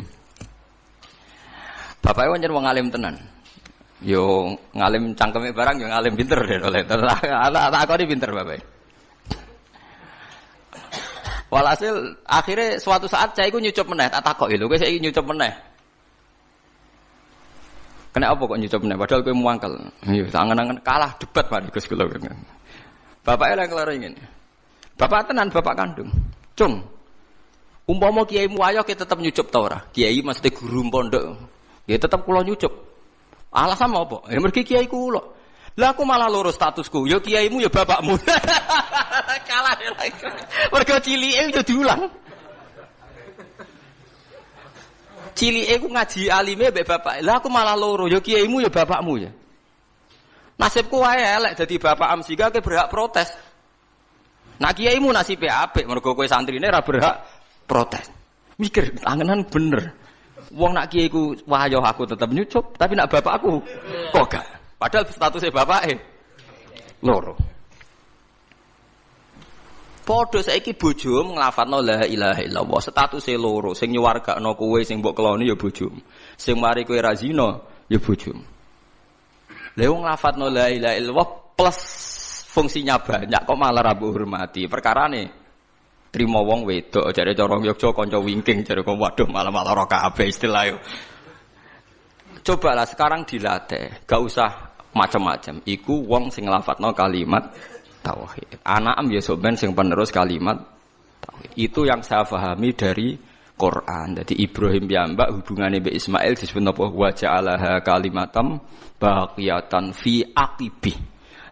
Bapake pancen wong alim tenan. Yo ngalim cangkeme barang yo ngalim pinter deh oleh. Tak kok pinter bapak. Walhasil akhirnya suatu saat saya iku nyucup meneh, tak takok lho kowe saiki nyucup meneh. Kena apa kok nyucup meneh padahal kowe muangkel. Yo angen-angen kalah debat Pak Gus kula. Bapake lha kelaro ngene. Bapak tenan bapak kandung. Cung. Umpama kiaimu ayo ki tetep nyucup ta ora? Kiai mesti guru pondok. Ya tetep kula nyucup. Alasan apa? Ya mergi kiai kula. Lah aku malah loro statusku. Ya kiaimu ya bapakmu. Kalah lagi. Mergo cilike yo diulang. Cilike ku ngaji alime mbek bapak. Lah aku malah loro. Ya kiaimu ya bapakmu ya. Nasibku wae elek dadi bapak amsika ke berhak protes. Nah kiaimu nasibe apik mergo kowe santrine ora berhak protes. Mikir angenan bener. Wong nak kiaiku wahyo aku tetep nyucup, tapi nak bapakku kok gak. Padahal statusnya bapake loro. Padha saiki bojomu nglafadzno la ilaha illallah, statusé loro, sing nyuwargakno kowe sing mbok keloni ya bojomu. Sing mari kowe ra zina ya bojomu. Lha wong nglafadzno la ilaha illallah plus fungsinya banyak kok malah ra mbok hormati. Perkarane trimo wong wedok jare cara Yogya kanca wingking jare kok waduh malah ora kabeh istilah yo. Cobalah sekarang dilatih, gak usah macam-macam. Iku wong sing nglafadzno kalimat tauhid. Anakem ya sampean sing penerus kalimat tauhid. Itu yang saya pahami dari Quran. Jadi Ibrahim piyambak hubungane mbek Ismail disebut apa wa ja'alaha kalimatam baqiyatan fi aqibi.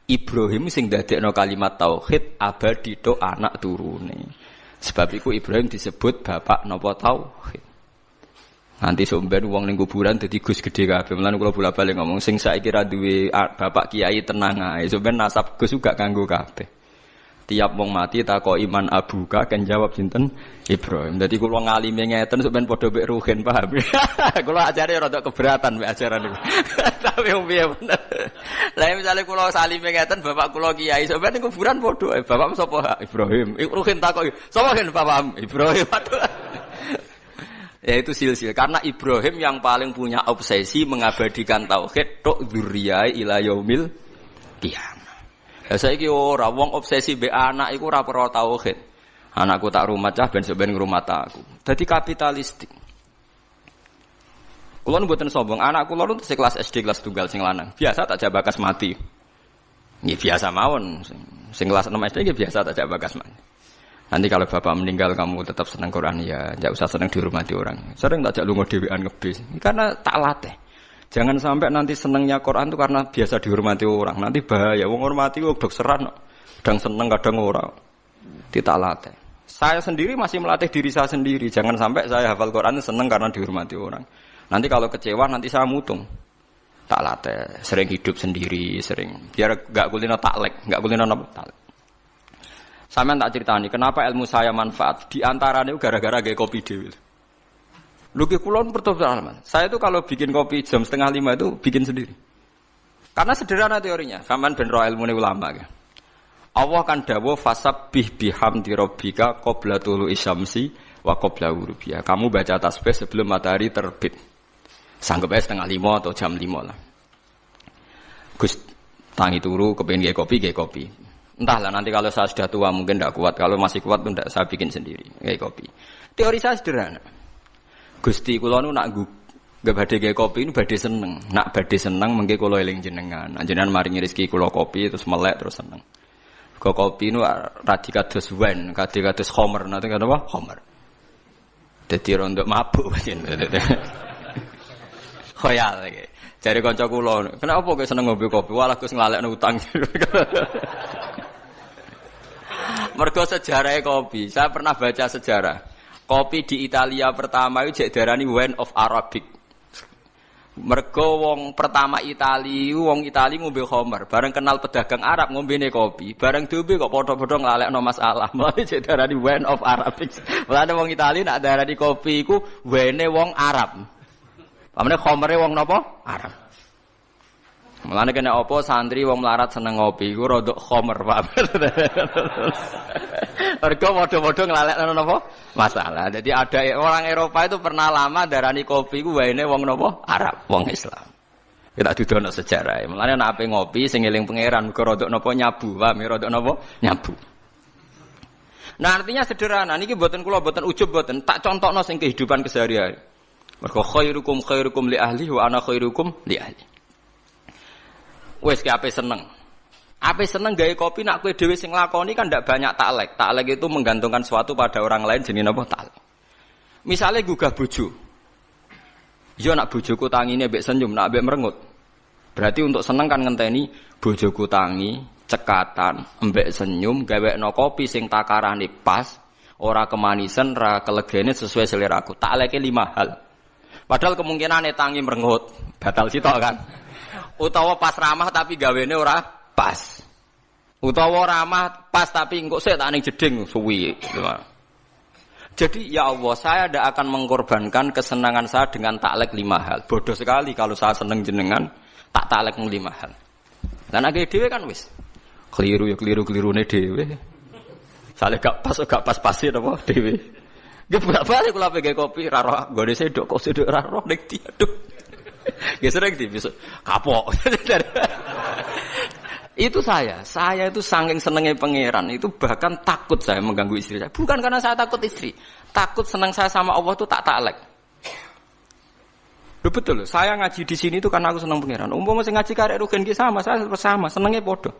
Ibrahim sing dadekno kalimat tauhid abadi tok anak turune. Sebab iku Ibrahim disebut bapak napa tauhid. Nanti sampeyan wong ning kuburan dadi Gus gedhe kabeh. Mulane kula bola-balik ngomong sing saiki ra duwe bapak kiai tenang ae. Sampeyan nasab Gus juga kanggo kabeh. Tiap wong mati takoki iman abuka kan jawab sinten Ibrahim. Dadi kula ngalime ngeten sampeyan padha mek ruhin paham. Kula ajare rada keberatan mek ajaran niku. Tapi wong piye bener. Lah misale kula salime ngeten bapak kula kiai sampeyan ning kuburan padha bapak sapa Ibrahim. Ruhin takoki sapa kan bapak Ibrahim. Ya itu silsil karena Ibrahim yang paling punya obsesi mengabadikan tauhid tok dzurriyyah ila yaumil qiyamah. Lah saiki ora wong obsesi mbek anak iku ora perlu tauhid. Anakku tak rumah cah ben sampeyan ngrumat aku. Dadi kapitalistik. Kula nu mboten sombong, anak kula nu kelas SD kelas tunggal sing lanang. Biasa tak jabakas mati. Nggih biasa mawon. Sing kelas 6 SD nggih biasa tak jabakas mati. Nanti kalau bapak meninggal kamu tetap senang Quran ya, enggak usah senang dihormati orang. Sering tak jak lunga dhewean ngebis. Karena tak latih. Jangan sampai nanti senangnya Quran itu karena biasa dihormati orang. Nanti bahaya. Wong hormati kok dokseran. Kadang seneng kadang ora. Tak latih. Saya sendiri masih melatih diri saya sendiri. Jangan sampai saya hafal Quran seneng karena dihormati orang. Nanti kalau kecewa nanti saya mutung. Tak latih. Sering hidup sendiri, sering. Biar enggak kulino taklek, enggak kulino taklek. Sampeyan tak critani kenapa ilmu saya manfaat di antaranya gara-gara gawe kopi dhewe. Lho ki kula pertama. Saya itu kalau bikin kopi jam 4:30 itu bikin sendiri. Karena sederhana teorinya, sampean ben ro ilmune ulama ya. Allah kan dawuh fasabbih bihamdi rabbika qabla tulu'i syamsi wa qabla ghurubiha. Kamu baca tasbih sebelum matahari terbit. Sanggep ae 4:30 atau jam 5 lah. Gus tangi turu kepengin gawe kopi. Entahlah nanti kalau saya sudah tua mungkin tidak kuat. Kalau masih kuat pun tidak saya bikin sendiri kayak kopi. Teori saya sederhana. Gusti kula nu nak gak badhe gawe kopi nu badhe seneng. Nak badhe seneng mengke kula eling jenengan. Jenengan maringi rezeki kula kopi terus melek terus seneng. Kok kopi nu radi kados wine, kados khamr, nanti kata apa? Khamr. Dadi rondo mabuk pancen. Khoyal iki. Jare kanca kula, kenapa kok seneng ngombe kopi? Walah Gus nglalekno utang. Mergo sejarah kopi, saya pernah baca sejarah. Kopi di Italia pertama itu diarani wine of Arabic. Mergo wong pertama Itali ngombe khamar, bareng kenal pedagang Arab ngombene kopi, bareng diombe kok padha-padha nglalekno masalah. Mulane jek darani wine of Arabic. Mulane wong Itali nak darani kopi iku wene wong Arab. Pamane khamare wong napa? Arab. Mulane kena apa santri wong melarat seneng ngopi iku rodok khamar, Pak. Mergo padha-padha nglalekno napa? Masalah. Jadi ada orang Eropa itu pernah lama darani kopi ku waene wong napa? Arab, wong Islam. Kita dudono sejarah. Mulane nek ape ngopi sing eling pangeran mergo rodok napa nyabu, Pak, rodok napa? Nyabu. Nah, artinya sederhana. Niki mboten kula mboten ujub mboten, tak contohno sing kehidupan kesehari-hari. Mergo khairukum li ahli wa ana khairukum li ahli. Wes ki ape seneng. Ape seneng gawe kopi nak kowe dhewe sing lakoni kan ndak banyak taklek. Taklek itu menggantungkan sesuatu pada orang lain jenenge napa taklek. Misale gugah bojo. Yo nak bojoku tangine mbek senyum, nak mbek merengut. Berarti untuk seneng kan ngenteni bojoku tangi, cekatan, mbek senyum, gawekno kopi sing takarane pas, ora kemanisan, ora kelegene sesuai seleraku. Takleke 5 hal. Padahal kemungkinane tangi merengut, batal sitok kan. Utawa pas ramah tapi gawene ora pas. Utawa ramah pas tapi engko sik tak ning jeding suwi. Jadi ya Allah, saya tidak akan mengorbankan kesenangan saya dengan taklek 5 hal. Bodoh sekali kalau saya seneng jenengan tak taklek 5 hal. Lan agek dhewe kan wis. Keliru ya keliru-kelirune dhewe. Sale gak pas-pasin apa dhewe. Nggih bolak-balik kula pege kopi ra roh gone sedok kok sedok ra roh nek diaduk. Nggih sering besok kapok. Itu saya itu saking senengnya pangeran, itu bahkan takut saya mengganggu istri saya. Bukan karena saya takut istri, takut senang saya sama Allah itu tak taklek. Betul, saya ngaji di sini itu karena aku senang pangeran. Umpama sing ngaji karek rugen ki sama, saya sama, senengnya bodoh.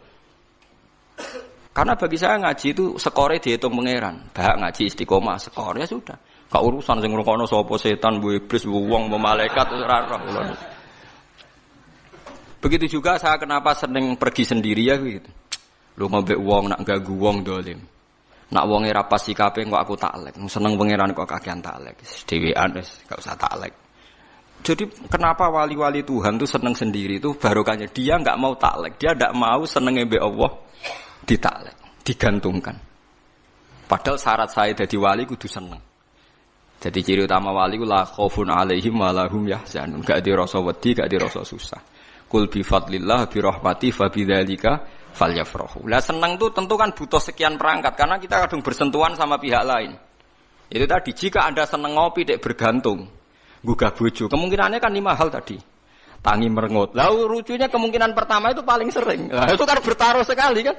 Karena bagi saya ngaji itu skore dihitung pangeran. Bahak ngaji istiqomah skor ya sudah. Gak urusan sing ngrungokno sapa setan, bu iblis, bu wong, bu malaikat ora roh. Begitu juga saya kenapa seneng pergi sendiri ya gitu. Lu ngombe wong nak ganggu wong dolim. Nak wonge ra pas sikape kok aku taklek. Seneng pangeran kok kakean taklek. Dhewean wis gak usah taklek. Jadi kenapa wali-wali Tuhan tuh seneng sendiri itu barokahnya dia enggak mau taklek. Dia enggak mau senenge mbek Allah ditaklek, digantungkan. Padahal syarat saya dadi wali kudu seneng. Jadi ciri utama wali ku la khaufun alaihim wa lahum yahzanun. Gak dirasa wedi, gak dirasa susah. Kul bi fadlillah bi rahmati fa bidzalika falyafrahu. Lah senang tuh tentu kan butuh sekian perangkat karena kita kadang bersentuhan sama pihak lain. Itu tadi jika Anda senang ngopi dek bergantung, gugah bojo, kemungkinannya kan 5 hal tadi. Tangi merengut. Lah lucunya kemungkinan pertama itu paling sering. Lah itu kan bertaruh sekali kan.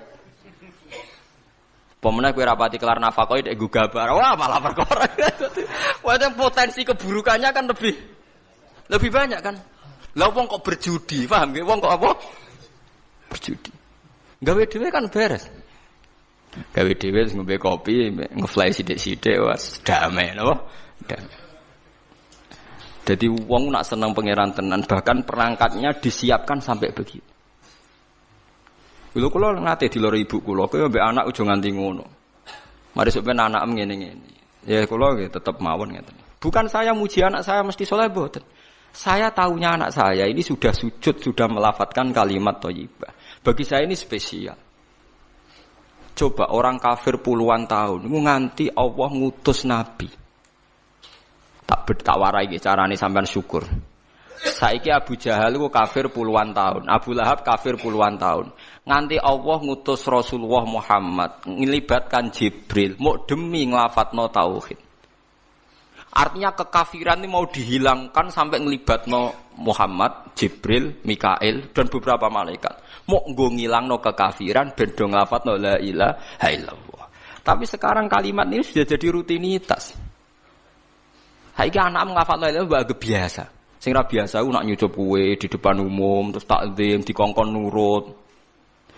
Pemenang kowe rapati kelar nafkah dek gugah bar. Wah malah perkara. Wah potensi keburukannya kan lebih banyak kan. Lah wong kok berjudi, paham nggih? Wong kok apa? Berjudi. Gawe dhewe kan beres. Gawe dhewe ngombe kopi, ngefly sithik-sithik wis damai napa? Damai. Jadi wong nak seneng pangeran tenan, bahkan perangkatnya disiapkan sampai begitu. Lho kula nate diloro ibu kula, kowe mbek anak aja nganti ngono. Mari sampeyan anak ngene-ngene. Ya kula nggih tetep mawon ngeten. Bukan saya muji anak saya mesti saleh mboten. Saya tahunya anak saya ini sudah sujud, sudah melafatkan kalimat thayyibah. Bagi saya ini spesial. Coba orang kafir puluhan tahun, nganti Allah ngutus Nabi. Tak warai carane sampean syukur. Saiki Abu Jahal itu kafir puluhan tahun, Abu Lahab kafir puluhan tahun. Nganti Allah ngutus Rasulullah Muhammad, ngelibatkan Jibril, mau demi nglafatno tauhid. Artinya kekafiran ini mau dihilangkan sampai ngelibatno Muhammad, Jibril, Mikail dan beberapa malaikat. Mau ngilangno kekafiran ben do nglafatno la ilaha illallah. Tapi sekarang kalimat ini sudah jadi rutinitas. Saiki anak nglafat la ilaha illallah biasa. Sing ra biasa ku nak nyucup kue di depan umum terus takzim dikongkon nurut.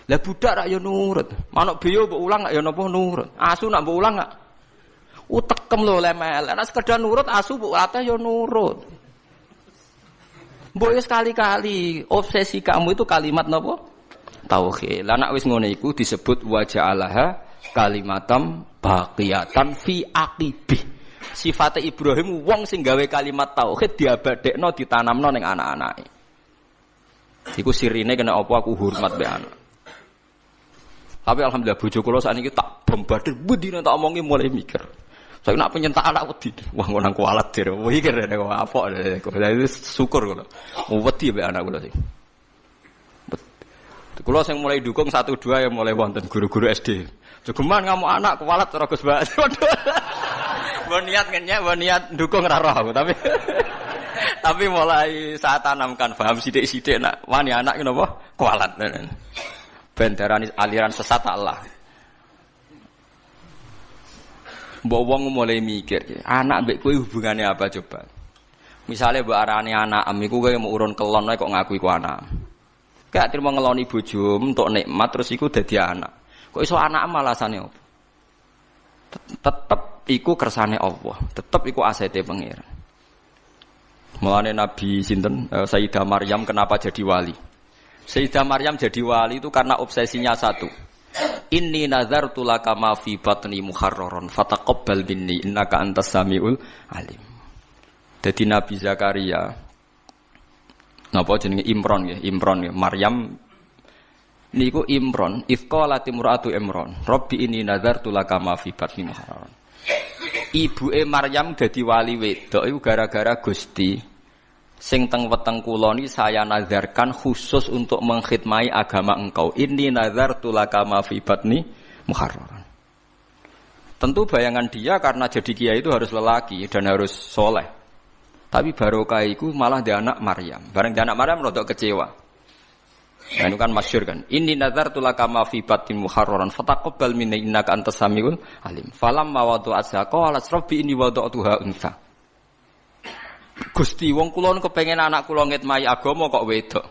Lah budak rak ya nurut. Manuk beyo mbok ulang rak ya napa nurut. Asu nak mbok ulang gak utekem lho lemel. Nek sekedar nurut asu mbok latih ya nurut. Mbok sekali-kali obsesi kamu itu kalimat napa? Tauhid. Lah nek wis ngene iku disebut wa ja'alaha kalimatam baqiyatan fi aqibih. sifate Ibrahim wong sing gawe kalimat tauhid diabadekno ditanamno ning anak-anake. Iku sirine kena apa aku hormat be anak. Tapi alhamdulillah bojo kula sakniki tak bombardir bendina tak omongi mulai mikir. Saya nak penyentak anak wedi. Wah ngono kualat dir. Mikir nek apa. Itu syukur kula. Wedi be anak kula sing. Kula sing mulai dukung 1 2 ya mulai wonten guru-guru SD. Jogeman ngamuk anak kualat cara Gus Bas. Mbon niat ngenyek, mbon niat dukung ra roh aku tapi mulai saat tanamkan paham sithik-sithik nak wani anak ki napa kualat. Ben darani aliran sesat Allah. Mbok wong mulai mikir, anak mbek kowe hubungane apa coba? Misale mbok arani anak iku kowe mau urun kelon kok ngaku iku anak. Gak terima ngeloni bojo untuk nikmat terus iku dadi anak. Kok iso anak alasane opo? Tetep iku kersane Allah, tetep iku asete pangeran. Mulane Nabi sinten Sayyidah Maryam kenapa jadi wali? Sayyidah Maryam jadi wali itu karena obsesinya satu. Inni nazartu laka ma fi batni muharraran fataqabbal minni innaka antas samiul alim. Dadi Nabi Zakaria napa jenenge Imron nggih, Maryam niku Imron, ifqala timratu Imron, Rabbi inni nazartu laka ma fi batni muharraran. Ibuke Maryam dadi wali wedok iku gara-gara Gusti sing teng weteng kula niki saya nazarkan khusus untuk mengkhidmati agama engkau. Inni nazartu laka ma fi batni muharraran. Tentu bayangan dia karena jadi kiai itu harus lelaki dan harus soleh. Tapi barokah iku malah dia anak Maryam. Bareng dia anak Maryam rodok kecewa. Nah, itu kan masyhur kan. Inni nazartu laka ma fi batni muharraran fataqabbal minni innaka antas samiul alim. Falamma wada'atha qalat rabbi inni wada'tuha unsa. Gusti wong kula kepengin anak kula ngitmai agama kok wedok.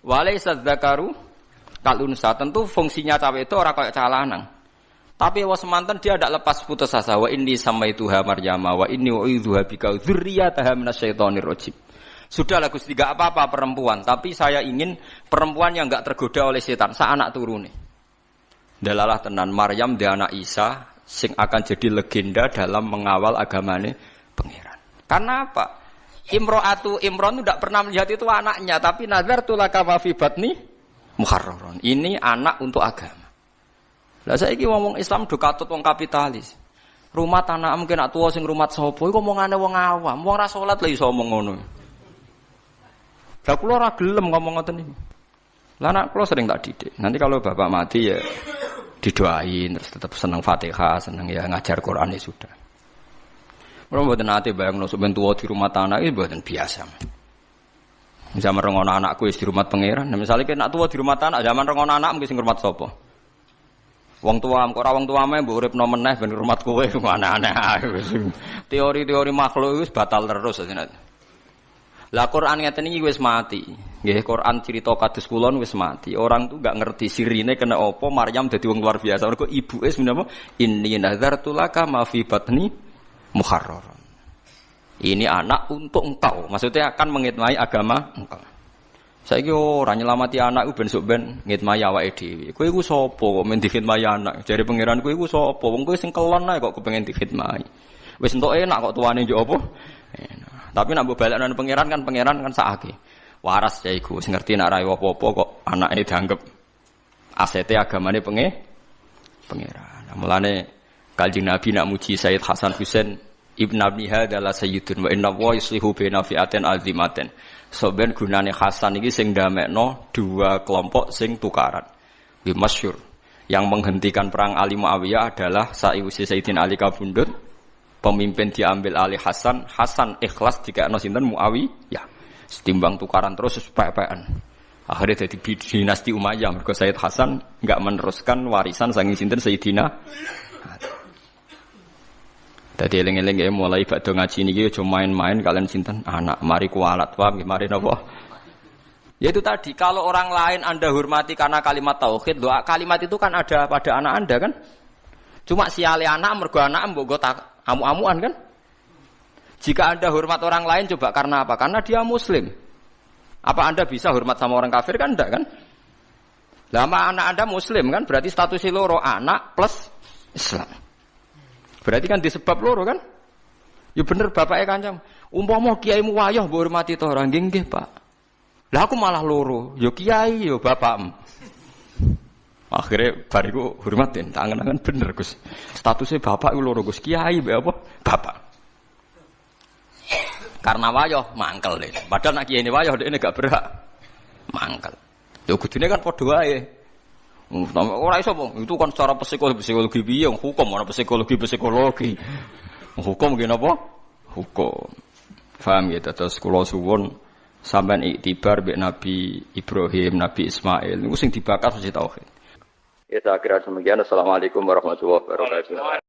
Walaisa dzakaru kal unsa. Tentu fungsinya cah wedok ora kaya cah lanang. Tapi wa semanten dia tidak lepas putus asa wa inni samaituha Maryama wa inni u'idzuha bika dzurriyyataha minasyaitonir rajim. Sudahlah Gusti gak apa-apa perempuan, tapi saya ingin perempuan yang enggak tergoda oleh setan, sa anak turune. Dalalah tenan Maryam dia anak Isa sing akan jadi legenda dalam mengawal agamane pangeran. Karena apa? Imro'atu Imron tidak pernah melihat itu anaknya, tapi nazartu laka ma fi batni muharraran. Ini anak untuk agama. Lah saiki ngomong Islam do katut wong kapitalis. Rumah tanah mungkin nak tuwa sing rumat sapa iku omongane wong awam. Wong ra salat lha iso omong ngono. Lah kula ora gelem ngomong ngoten iki. Lah anak kula sering tak didik. Nanti kalau bapak mati ya didoain terus tetap seneng Fatihah, seneng ya ngajar Quran ya sudah. Kula mboten nate bayangno sampeyan tuwa di rumah tanah iki mboten biasa. Zaman rengono anakku wis di rumah pangeran. Nah, misalnya nek tuwa di rumah tanah zaman rengono anak mungkin sing ngurmat sapa? Wong tua, kok ora wong tuame mbok uripno meneh ben ngurmat kowe aneh-aneh. Teori-teori makhluk wis batal terus jenenge. Lah Quran ngeten iki wis mati. Nggih Quran cerita kados kulon wis mati. Orang tuh enggak ngerti sirine kena apa Maryam dadi wong luar biasa. Mergo ibuke sebenarnya inni nazartu laka ma fi batni muharraran. Ini anak untuk engkau. Maksudnya akan mengitmai agama engkau. Saiki ora nyelamati anak ku ben sok ben ngitmai awake dhewe. Kowe iku sapa kok men dikhidmati anak? Jare pangeran kowe iku sapa? Wong kowe sing kelon ae kok kepengin dikhidmati. Wis entuk enak kok tuane njuk apa? Enak. Tapi nek mbok balekno pangeran kan sakake. Waras ya iku sing ngerti nek ra apa-apa kok anake dianggep asete agamane pangeran. Nah, mulane Kanjeng Nabi nak muji Sayyid Hasan Husain Ibn Abi Hadalah Sayyidun wa inna wa yuslihu baina fi'atin azimatin. Soben gunane Hasan iki sing ndamekno dua kelompok sing tukaran. Nggih masyhur. Yang menghentikan perang Ali Muawiyah adalah sa'iwisi Sayyidina Ali kabundut. Pemimpin diambil alih Hasan, Hasan ikhlas dikekno sinten Muawiyah. Setimbang tukaran terus sepek-pekan. Akhirnya jadi dinasti Umayyah. Mergo Sayyid Hasan enggak meneruskan warisan saking sinten Sayyidina Dadi eling-eling ya mulai badhe ngaji niki aja main-main kalian sinten anak mari kualat paham nggih mari napa. Ya itu tadi kalau orang lain Anda hormati karena kalimat tauhid, doa kalimat itu kan ada pada anak Anda kan? Cuma siale anak mergo anak mbok go amu-amuan kan? Jika Anda hormat orang lain coba karena apa? Karena dia muslim. Apa Anda bisa hormat sama orang kafir kan enggak kan? Lama anak Anda muslim kan berarti statusnya loro anak plus Islam. Berarti kan disebab loro kan? Ya bener bapake Kanjeng. Umpama kiaimu wayah mbok hormati to ora nggih, Pak. Lah aku malah loro, ya kiai ya bapakmu. Akhirnya bariku hormatin, tangan-tangan bener Gus. Statusnya bapak itu loro Gus, kiai apa? Bapak. Karena wayah mangkel deh. Padahal nak kiai ini wayah dia ini gak berhak mangkel. Lho kudune kan padha wae. Ora iso po, itu kan secara psikologi piye hukum ora psikologi. Hukum nggih napa? Hukum. Paham ya terus kula suwun sampean iktibar mbek Nabi Ibrahim, Nabi Ismail niku sing dibakar mesti tauhid. Ya saya kira demikian. Assalamualaikum warahmatullahi wabarakatuh.